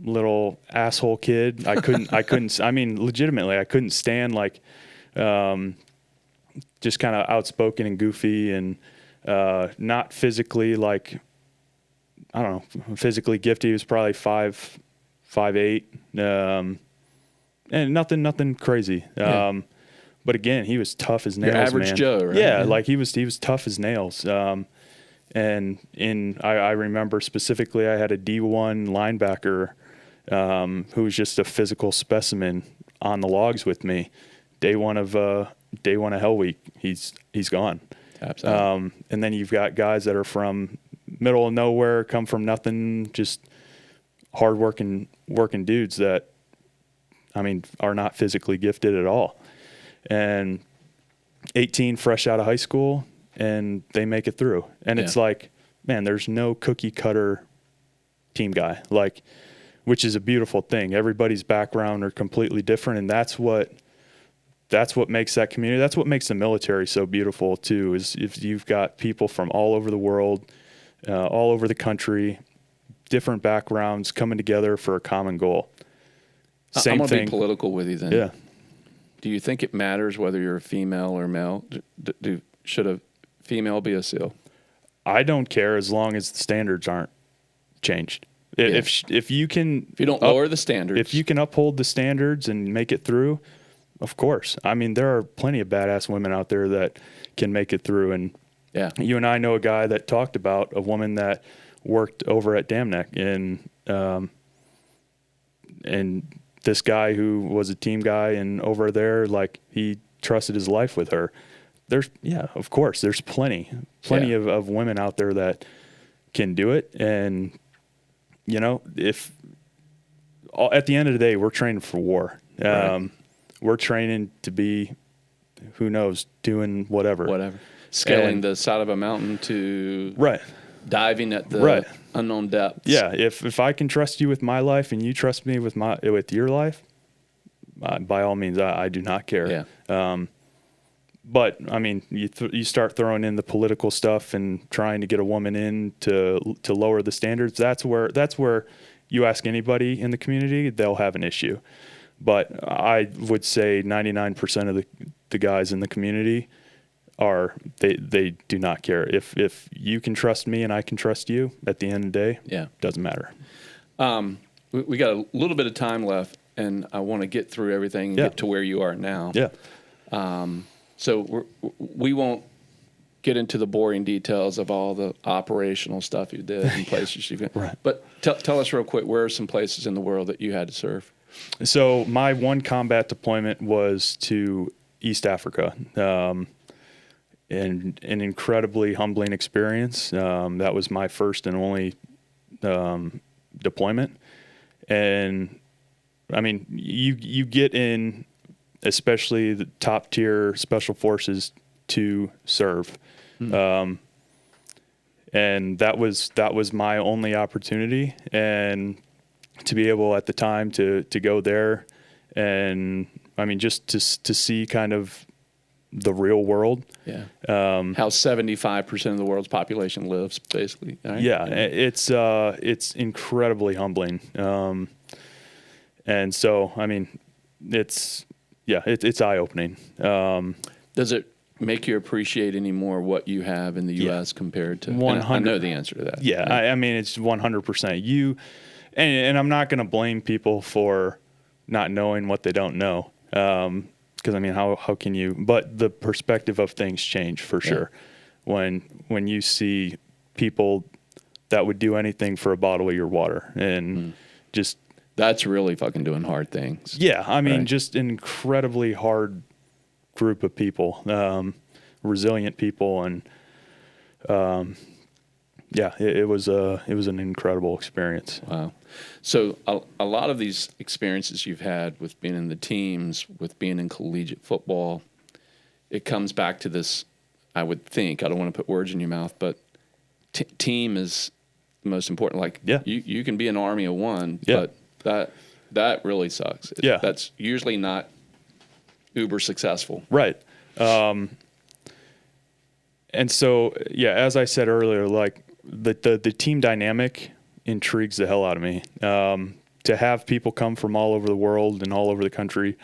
little asshole kid. I mean, legitimately, I couldn't stand like, just kind of outspoken and goofy and, not physically like, I don't know, physically gifted. He was probably 5'8", and nothing crazy. But again, he was tough as nails, your average man. Joe, right? Yeah, like he was tough as nails. And I remember specifically, I had a D1 linebacker, who was just a physical specimen on the logs with me. Day one of Hell Week, he's gone. Absolutely. And then you've got guys that are from middle of nowhere, come from nothing, just working dudes that, I mean, are not physically gifted at all. And 18 fresh out of high school, and they make it through. And it's like, man, there's no cookie cutter team guy, like, which is a beautiful thing. Everybody's background are completely different. And that's what makes that community. That's what makes the military so beautiful too, is if you've got people from all over the world, all over the country, different backgrounds coming together for a common goal. Same I'm going to thing. be political with you then. Yeah. Do you think it matters whether you're a female or male? Should a female be a SEAL? I don't care as long as the standards aren't changed. If you don't lower the standards, if you can uphold the standards and make it through, of course. I mean, there are plenty of badass women out there that can make it through. And you and I know a guy that talked about a woman that worked over at Damneck, and this guy who was a team guy and over there, like, he trusted his life with her. Of course, there's plenty of women out there that can do it. And, you know, at the end of the day, we're training for war. Right. We're training to be, who knows, doing whatever. Scaling the side of a mountain to diving at the unknown depths. Yeah. If I can trust you with my life and you trust me with your life, by all means, I do not care. Yeah. But I mean, you start throwing in the political stuff and trying to get a woman in to lower the standards. That's where you ask anybody in the community, they'll have an issue. But I would say 99% of the guys in the community they do not care. If you can trust me and I can trust you, at the end of the day, doesn't matter. We got a little bit of time left, and I want to get through everything and get to where you are now. Yeah. So we won't get into the boring details of all the operational stuff you did and places you've been. Right. But tell us real quick, where are some places in the world that you had to serve? So my one combat deployment was to East Africa, and an incredibly humbling experience. That was my first and only deployment. And I mean, you get in, especially the top tier special forces, to serve. And And that was my only opportunity. And to be able at the time to go there, and I mean, just to see kind of the real world. Yeah. How 75% of the world's population lives, basically. Right? Yeah, it's incredibly humbling. And so, I mean, it's eye opening. Does it make you appreciate any more what you have in the U.S. compared to? 100. I know the answer to that. Yeah, I mean, it's 100%. And I'm not going to blame people for not knowing what they don't know. Because I mean, how can you? But the perspective of things change for sure. When you see people that would do anything for a bottle of your water, and just that's really fucking doing hard things. Yeah, I mean, right? Just an incredibly hard group of people, resilient people, and it was an incredible experience. Wow. So a lot of these experiences you've had with being in the teams, with being in collegiate football, it comes back to this, I would think, I don't want to put words in your mouth, but team is the most important. Like, you can be an army of one, but that really sucks. That's usually not uber successful. Right. And so, as I said earlier, like the team dynamic intrigues the hell out of me. To have people come from all over the world and all over the country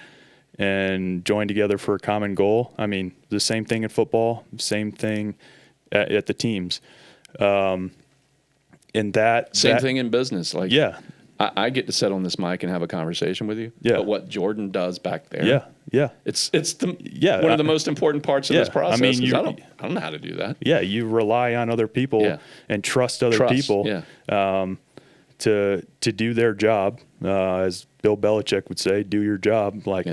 and join together for a common goal. I mean, the same thing in football, same thing at the teams. And same thing in business. Like, I get to sit on this mic and have a conversation with you. Yeah. But what Jordan does back there. It's one of the most important parts of this process. I mean, I don't know how to do that. Yeah, you rely on other people and trust other people to do their job. As Bill Belichick would say, do your job. Like,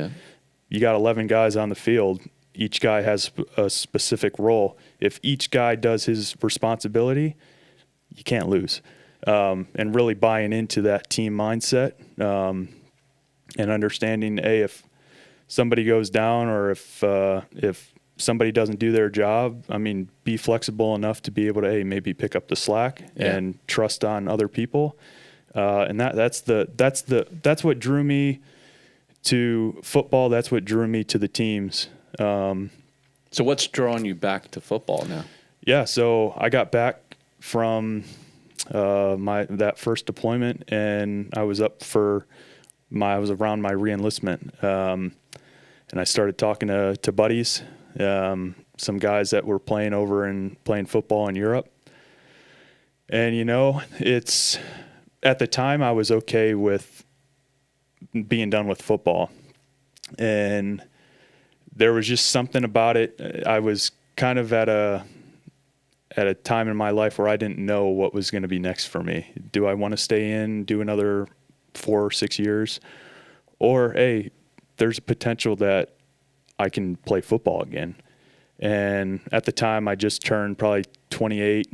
you got 11 guys on the field. Each guy has a specific role. If each guy does his responsibility, you can't lose. And really buying into that team mindset, and understanding, if somebody goes down or if somebody doesn't do their job, I mean, be flexible enough to be able to maybe pick up the slack and trust on other people. And that's what drew me to football. That's what drew me to the teams. So what's drawing you back to football now? Yeah, so I got back from that first deployment, and I was up for I was around my re-enlistment, and I started talking to buddies, some guys that were playing football in Europe, and it's at the time I was okay with being done with football, and there was just something about it. I was kind of at a time in my life where I didn't know what was going to be next for me. Do I want to stay in, do another 4 or 6 years? Or, hey, there's a potential that I can play football again. And at the time, I just turned probably 28.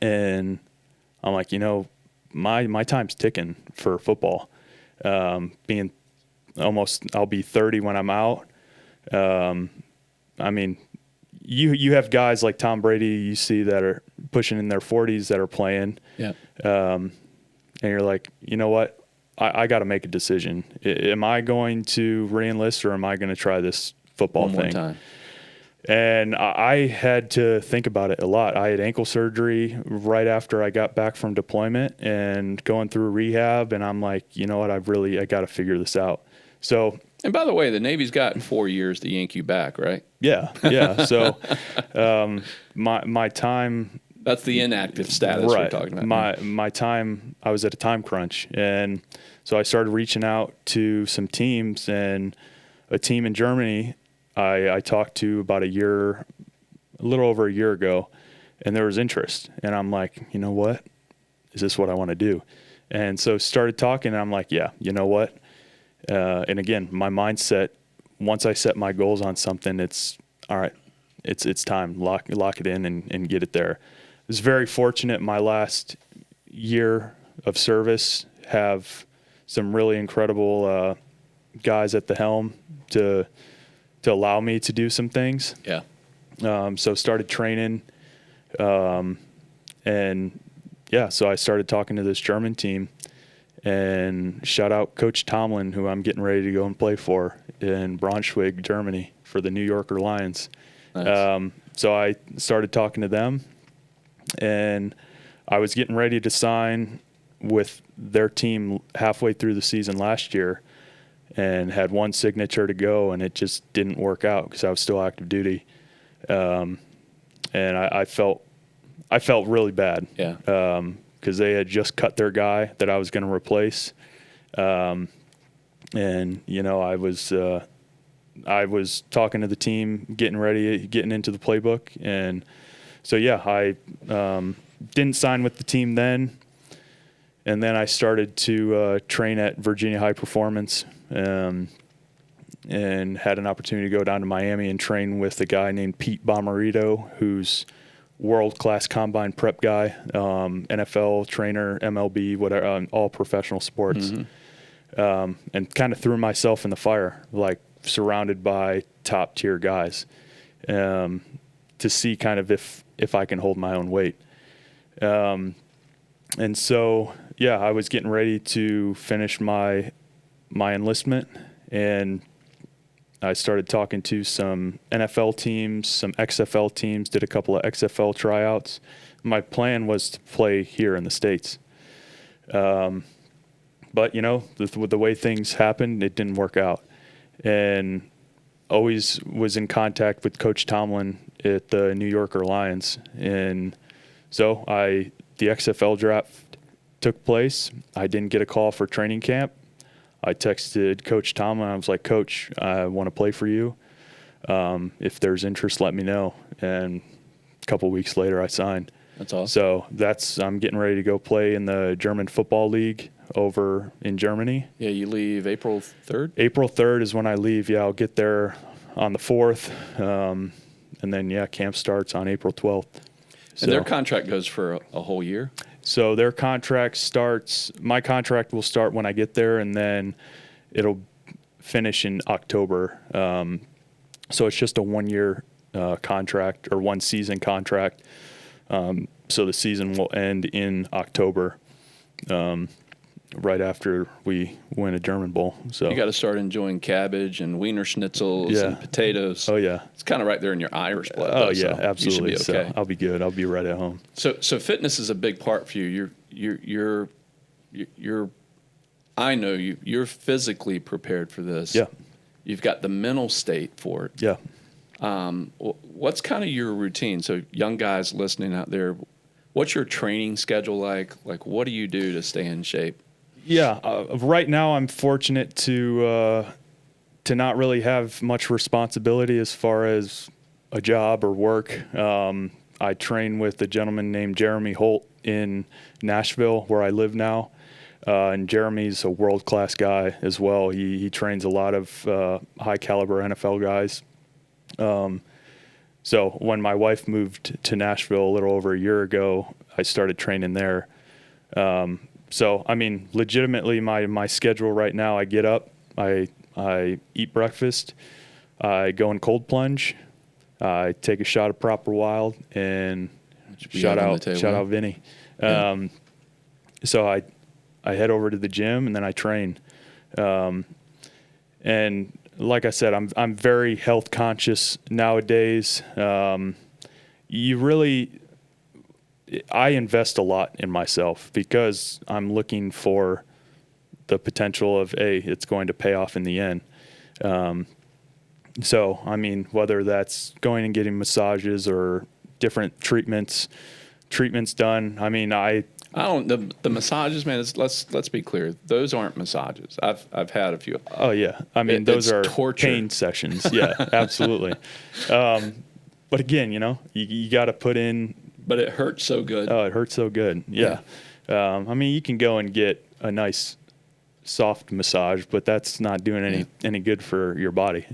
And I'm like, my time's ticking for football. I'll be 30 when I'm out. I mean, you have guys like Tom Brady, you see, that are pushing in their 40s that are playing. Yeah. And you're like, you know what? I got to make a decision. Am I going to re-enlist, or am I going to try this football thing? One more time. And I had to think about it a lot. I had ankle surgery right after I got back from deployment and going through rehab. And I'm like, you know what? I got to figure this out. So. And by the way, the Navy's got 4 years to yank you back, right? Yeah. So, my time. That's the inactive status we're talking about. My time, I was at a time crunch. And so I started reaching out to some teams, and a team in Germany I talked to about a little over a year ago, and there was interest. And I'm like, you know what? Is this what I want to do? And so started talking, and I'm like, yeah, you know what? And again, my mindset, once I set my goals on something, it's all right. It's time. Lock it in and get it there. I was very fortunate my last year of service, have some really incredible guys at the helm to allow me to do some things. Yeah. So started training, And yeah, so I started talking to this German team, and shout out Coach Tomlin, who I'm getting ready to go and play for in Braunschweig, Germany, for the New Yorker Lions. Nice. So I started talking to them, and I was getting ready to sign with their team halfway through the season last year, and had one signature to go, and it just didn't work out because I was still active duty. And I felt really bad. Yeah. Because they had just cut their guy that I was going to replace. And, you know, I was talking to the team, getting into the playbook. And so, yeah, I didn't sign with the team then. And then I started to train at Virginia High Performance, and had an opportunity to go down to Miami and train with a guy named Pete Bomarito, who's world-class combine prep guy, NFL trainer, MLB, whatever, all professional sports. And kind of threw myself in the fire, like surrounded by top-tier guys, to see kind of if I can hold my own weight. And so, yeah, I was getting ready to finish my enlistment, and I started talking to some NFL teams, some XFL teams, did a couple of XFL tryouts. My plan was to play here in the States. But, you know, the way things happened, it didn't work out. And always was in contact with Coach Tomlin at the New Yorker Lions. And so the XFL draft took place. I didn't get a call for training camp. I texted Coach Tomlin. I was like, Coach, I want to play for you. If there's interest, let me know. And a couple weeks later, I signed. That's awesome. So I'm getting ready to go play in the German Football League over in Germany. Yeah, you leave April 3rd? April 3rd is when I leave. Yeah, I'll get there on the 4th. And then, yeah, camp starts on April 12th. And their contract goes for a whole year? So their contract starts, my contract will start when I get there, and then it'll finish in October. So it's just a 1-year contract, or 1-season contract. So the season will end in October, right after we win a German Bowl. So you got to start enjoying cabbage and Wiener schnitzels and potatoes. Oh yeah, it's kind of right there in your Irish blood. Oh though, yeah, so absolutely. You should be okay. So I'll be good. I'll be right at home. So fitness is a big part for you. You're I know you're physically prepared for this. Yeah. You've got the mental state for it. Yeah. What's kind of your routine? So young guys listening out there, what's your training schedule like? Like, what do you do to stay in shape? Yeah. Right now, I'm fortunate to not really have much responsibility as far as a job or work. I train with a gentleman named Jeremy Holt in Nashville, where I live now. And Jeremy's a world-class guy as well. He trains a lot of high-caliber NFL guys. So when my wife moved to Nashville a little over a year ago, I started training there. So, I mean, legitimately, my schedule right now, I get up, I eat breakfast, I go in cold plunge, I take a shot of Proper Wild, and shout out Vinny. Yeah. So I head over to the gym, and then I train. And like I said, I'm very health conscious nowadays. I invest a lot in myself because I'm looking for the potential of it's going to pay off in the end. So, I mean, whether that's going and getting massages or different treatments done. I mean, the massages, man. Let's be clear. Those aren't massages. I've had a few. Oh yeah, I mean those are torture. Pain sessions. Yeah, absolutely. But again, you got to put in. But it hurts so good. Oh, it hurts so good. Yeah. I mean, you can go and get a nice soft massage, but that's not doing any good for your body.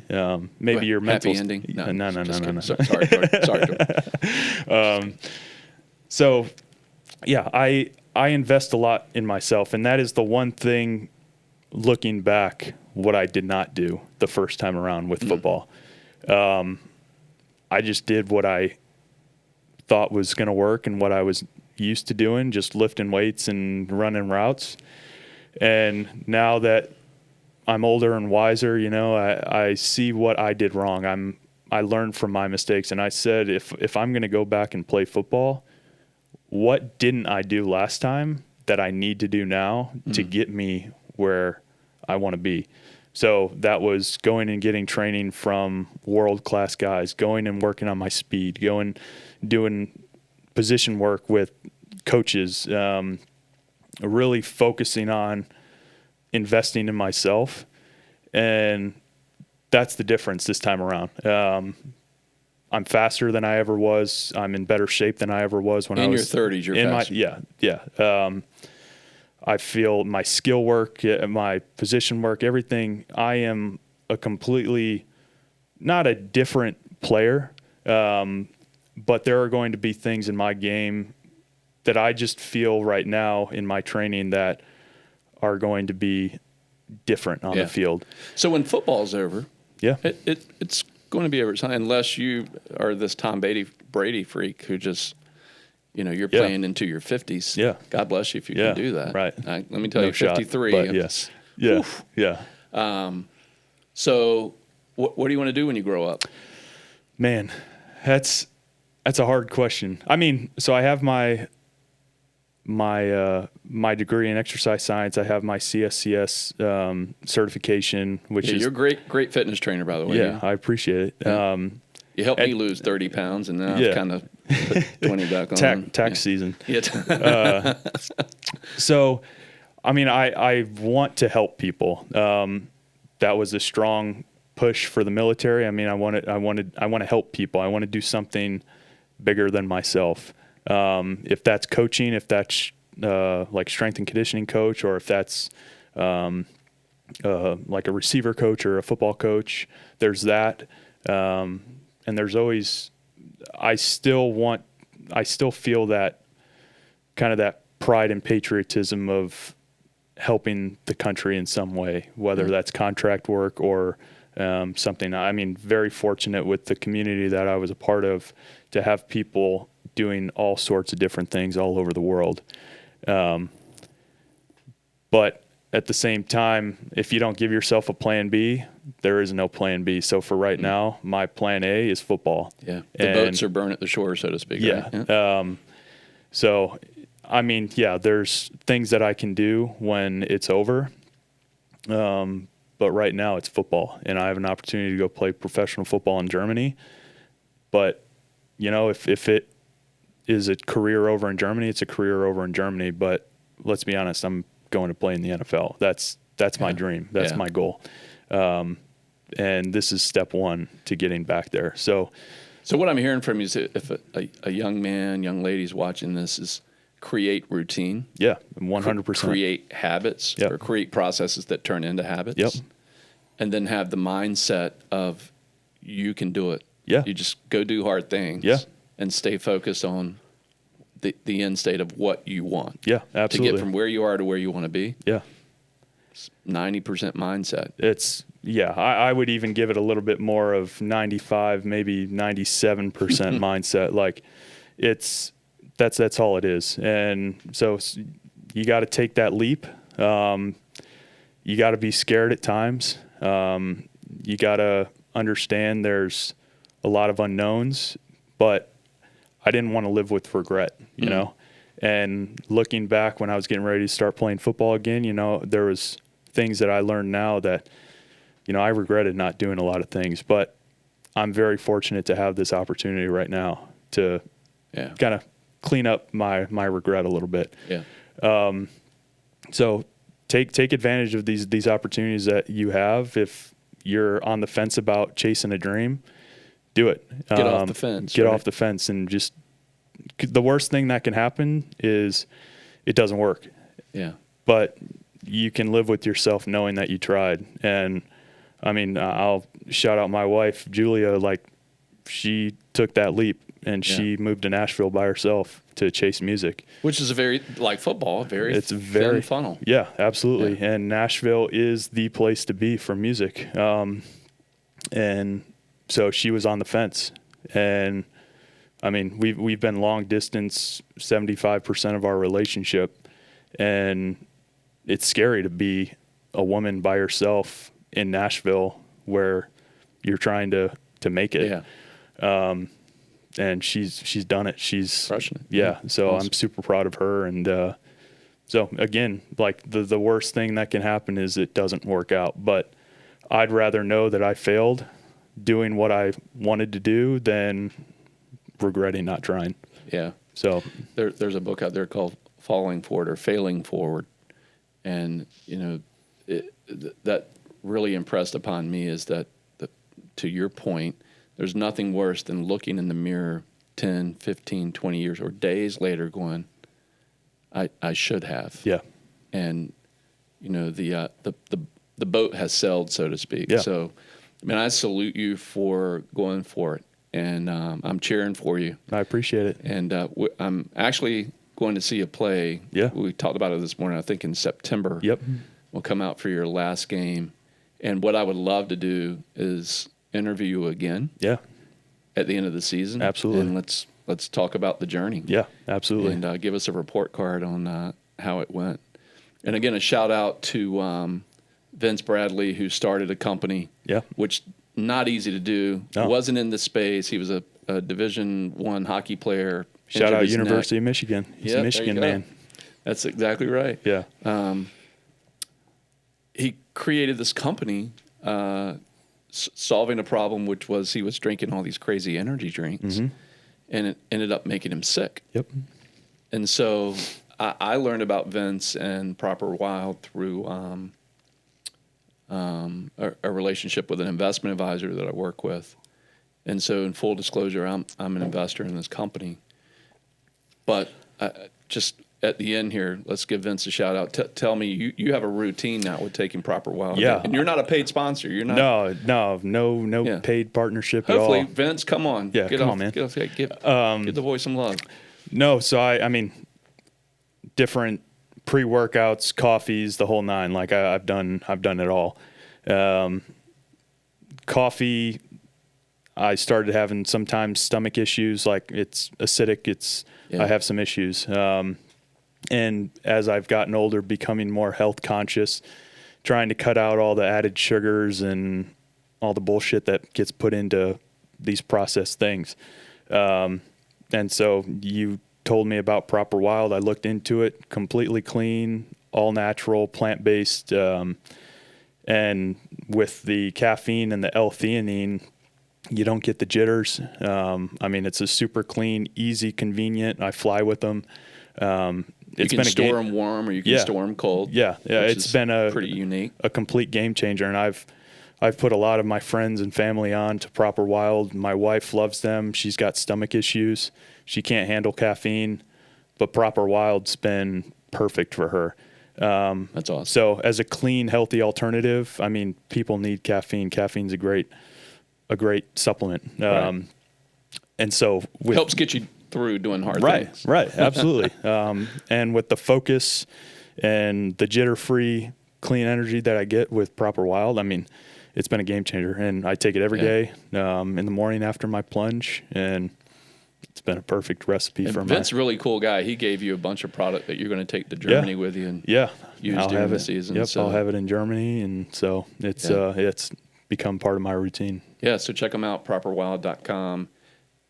Maybe your mental. Happy ending. No. Sorry. So, yeah, I invest a lot in myself, and that is the one thing, looking back, what I did not do the first time around with football. I just did what I thought was going to work and what I was, used to doing, just lifting weights and running routes. And now that I'm older and wiser, I see what I did wrong. I learned from my mistakes, and I said, if I'm going to go back and play football, what didn't I do last time that I need to do now to get me where I want to be? So that was going and getting training from world-class guys, going and working on my speed, doing position work with coaches, really focusing on investing in myself. And that's the difference this time around. I'm faster than I ever was. I'm in better shape than I ever was when I was in your 30s. You're faster. Yeah. I feel my skill work, my position work, everything. I am a completely, not a different player, but there are going to be things in my game that I just feel right now in my training that are going to be different on the field. So when football's over, it's going to be over, unless you are this Tom Brady freak who just, you're playing into your 50s. Yeah. God bless you if you can do that. Right. Let me tell No you, shot, 53. but yes. Yeah. Oof. Yeah. So what do you want to do when you grow up? Man, that's a hard question. I mean, so I have my degree in exercise science. I have my CSCS certification, which is you're a great fitness trainer, by the way. Yeah, I appreciate it. Yeah. You helped me lose 30 pounds, and now I've kind of put 20 back on. Tax season. Yeah. So, I mean, I want to help people. That was a strong push for the military. I mean, I want to help people. I want to do something bigger than myself. If that's coaching, if that's like strength and conditioning coach, or if that's like a receiver coach or a football coach, there's that. And there's always, I still feel that kind of that pride and patriotism of helping the country in some way, whether that's contract work or something. I mean, very fortunate with the community that I was a part of to have people doing all sorts of different things all over the world. But at the same time, if you don't give yourself a plan B, there is no plan B. So for right now, my plan A is football. Yeah. The boats are burned at the shore, so to speak. Yeah. Right? Yeah. So, I mean, there's things that I can do when it's over. But right now it's football, and I have an opportunity to go play professional football in Germany. But, if it is a career over in Germany, it's a career over in Germany. But let's be honest, I'm going to play in the NFL. That's my dream. That's my goal. And this is step one to getting back there. So what I'm hearing from you is if a young lady's watching this, is create routine. Yeah, 100%. Create habits or create processes that turn into habits. Yep. And then have the mindset of you can do it. Yeah. You just go do hard things. Yeah. And stay focused on the end state of what you want. Yeah, absolutely. To get from where you are to where you want to be. Yeah. It's 90% mindset. I would even give it a little bit more of 95, maybe 97% mindset. Like that's all it is. And so you got to take that leap. You got to be scared at times. You got to understand there's a lot of unknowns, but I didn't want to live with regret, you know? And looking back when I was getting ready to start playing football again, there was things that I learned now that, I regretted not doing a lot of things, but I'm very fortunate to have this opportunity right now to kind of clean up my regret a little bit. Yeah. So take advantage of these opportunities that you have. If you're on the fence about chasing a dream, do it. Get off the fence. Get off the fence, and just the worst thing that can happen is it doesn't work. Yeah. But you can live with yourself knowing that you tried. And I mean, I'll shout out my wife, Julia. Like, she took that leap and she moved to Nashville by herself to chase music, which is a very, like football, it's very thin funnel. Yeah, absolutely. Yeah. And Nashville is the place to be for music. And so she was on the fence, and I mean, we've been long distance 75% of our relationship, and it's scary to be a woman by herself in Nashville where you're trying to make it. Yeah. And she's done it. She's crushing it. Yeah. So Awesome. I'm super proud of her. And so again, like the worst thing that can happen is it doesn't work out. But I'd rather know that I failed doing what I wanted to do than regretting not trying. Yeah. So There's a book out there called Falling Forward or Failing Forward. And, that really impressed upon me is that, to your point, there's nothing worse than looking in the mirror 10, 15, 20 years or days later going, I should have. yeah. And, the boat has sailed, so to speak. Yeah. So, I mean, I salute you for going for it. And I'm cheering for you. I appreciate it. And I'm actually going to see you play. Yeah. We talked about it this morning, I think in September. Yep. We'll come out for your last game. And what I would love to do is interview you again Yeah. at the end of the season. Absolutely. And let's talk about the journey. Yeah, absolutely. And give us a report card on how it went. And again, a shout out to Vince Bradley, who started a company. Yeah. Which not easy to do. No. Wasn't in the space. He was a Division I hockey player. Shout Injured out his University neck. of Michigan. He's Yep, a there Michigan you go. man. That's exactly right. Yeah. He created this company solving a problem, which was he was drinking all these crazy energy drinks, and it ended up making him sick. Yep. And so I learned about Vince and Proper Wild through a relationship with an investment advisor that I work with. And so, in full disclosure, I'm an investor in this company. But just at the end here, let's give Vince a shout out. Tell me, you have a routine now with taking Proper Wild. Yeah. And you're not a paid sponsor. You're not. No Yeah. paid partnership Hopefully, at all. Vince, come on. Yeah, come on, man. Give the boy some love. No, so I mean, different pre-workouts, coffees, the whole nine. Like I've done it all. Coffee, I started having sometimes stomach issues. Like it's acidic. Yeah. I have some issues. And as I've gotten older, becoming more health conscious, trying to cut out all the added sugars and all the bullshit that gets put into these processed things. And so you told me about Proper Wild. I looked into it, completely clean, all natural, plant-based. And with the caffeine and the L-theanine, you don't get the jitters. I mean, it's a super clean, easy, convenient. I fly with them. You can store them warm or you can store them cold. Yeah. It's been pretty unique. a complete game changer. And I've put a lot of my friends and family on to Proper Wild. My wife loves them. She's got stomach issues. She can't handle caffeine, but Proper Wild's been perfect for her. That's awesome. So as a clean, healthy alternative, I mean, people need caffeine. Caffeine's a great supplement. Right. And so helps get you through doing hard things. Right. Absolutely. And with the focus and the jitter-free clean energy that I get with Proper Wild, I mean, it's been a game changer. And I take it every day in the morning after my plunge, and it's been a perfect recipe for Vince's a really cool guy. He gave you a bunch of product that you're going to take to Germany with you and use during the season. Yep, so. I'll have it in Germany, and so it's become part of my routine. Yeah, so check them out, properwild.com.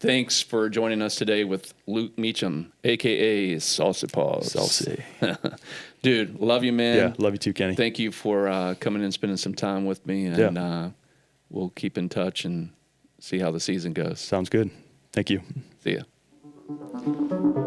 Thanks for joining us today with Luc Meacham, a.k.a. Salsa Paws. Salsa. Dude, love you, man. Yeah, love you too, Kenny. Thank you for coming and spending some time with me, and we'll keep in touch and see how the season goes. Sounds good. Thank you. See ya.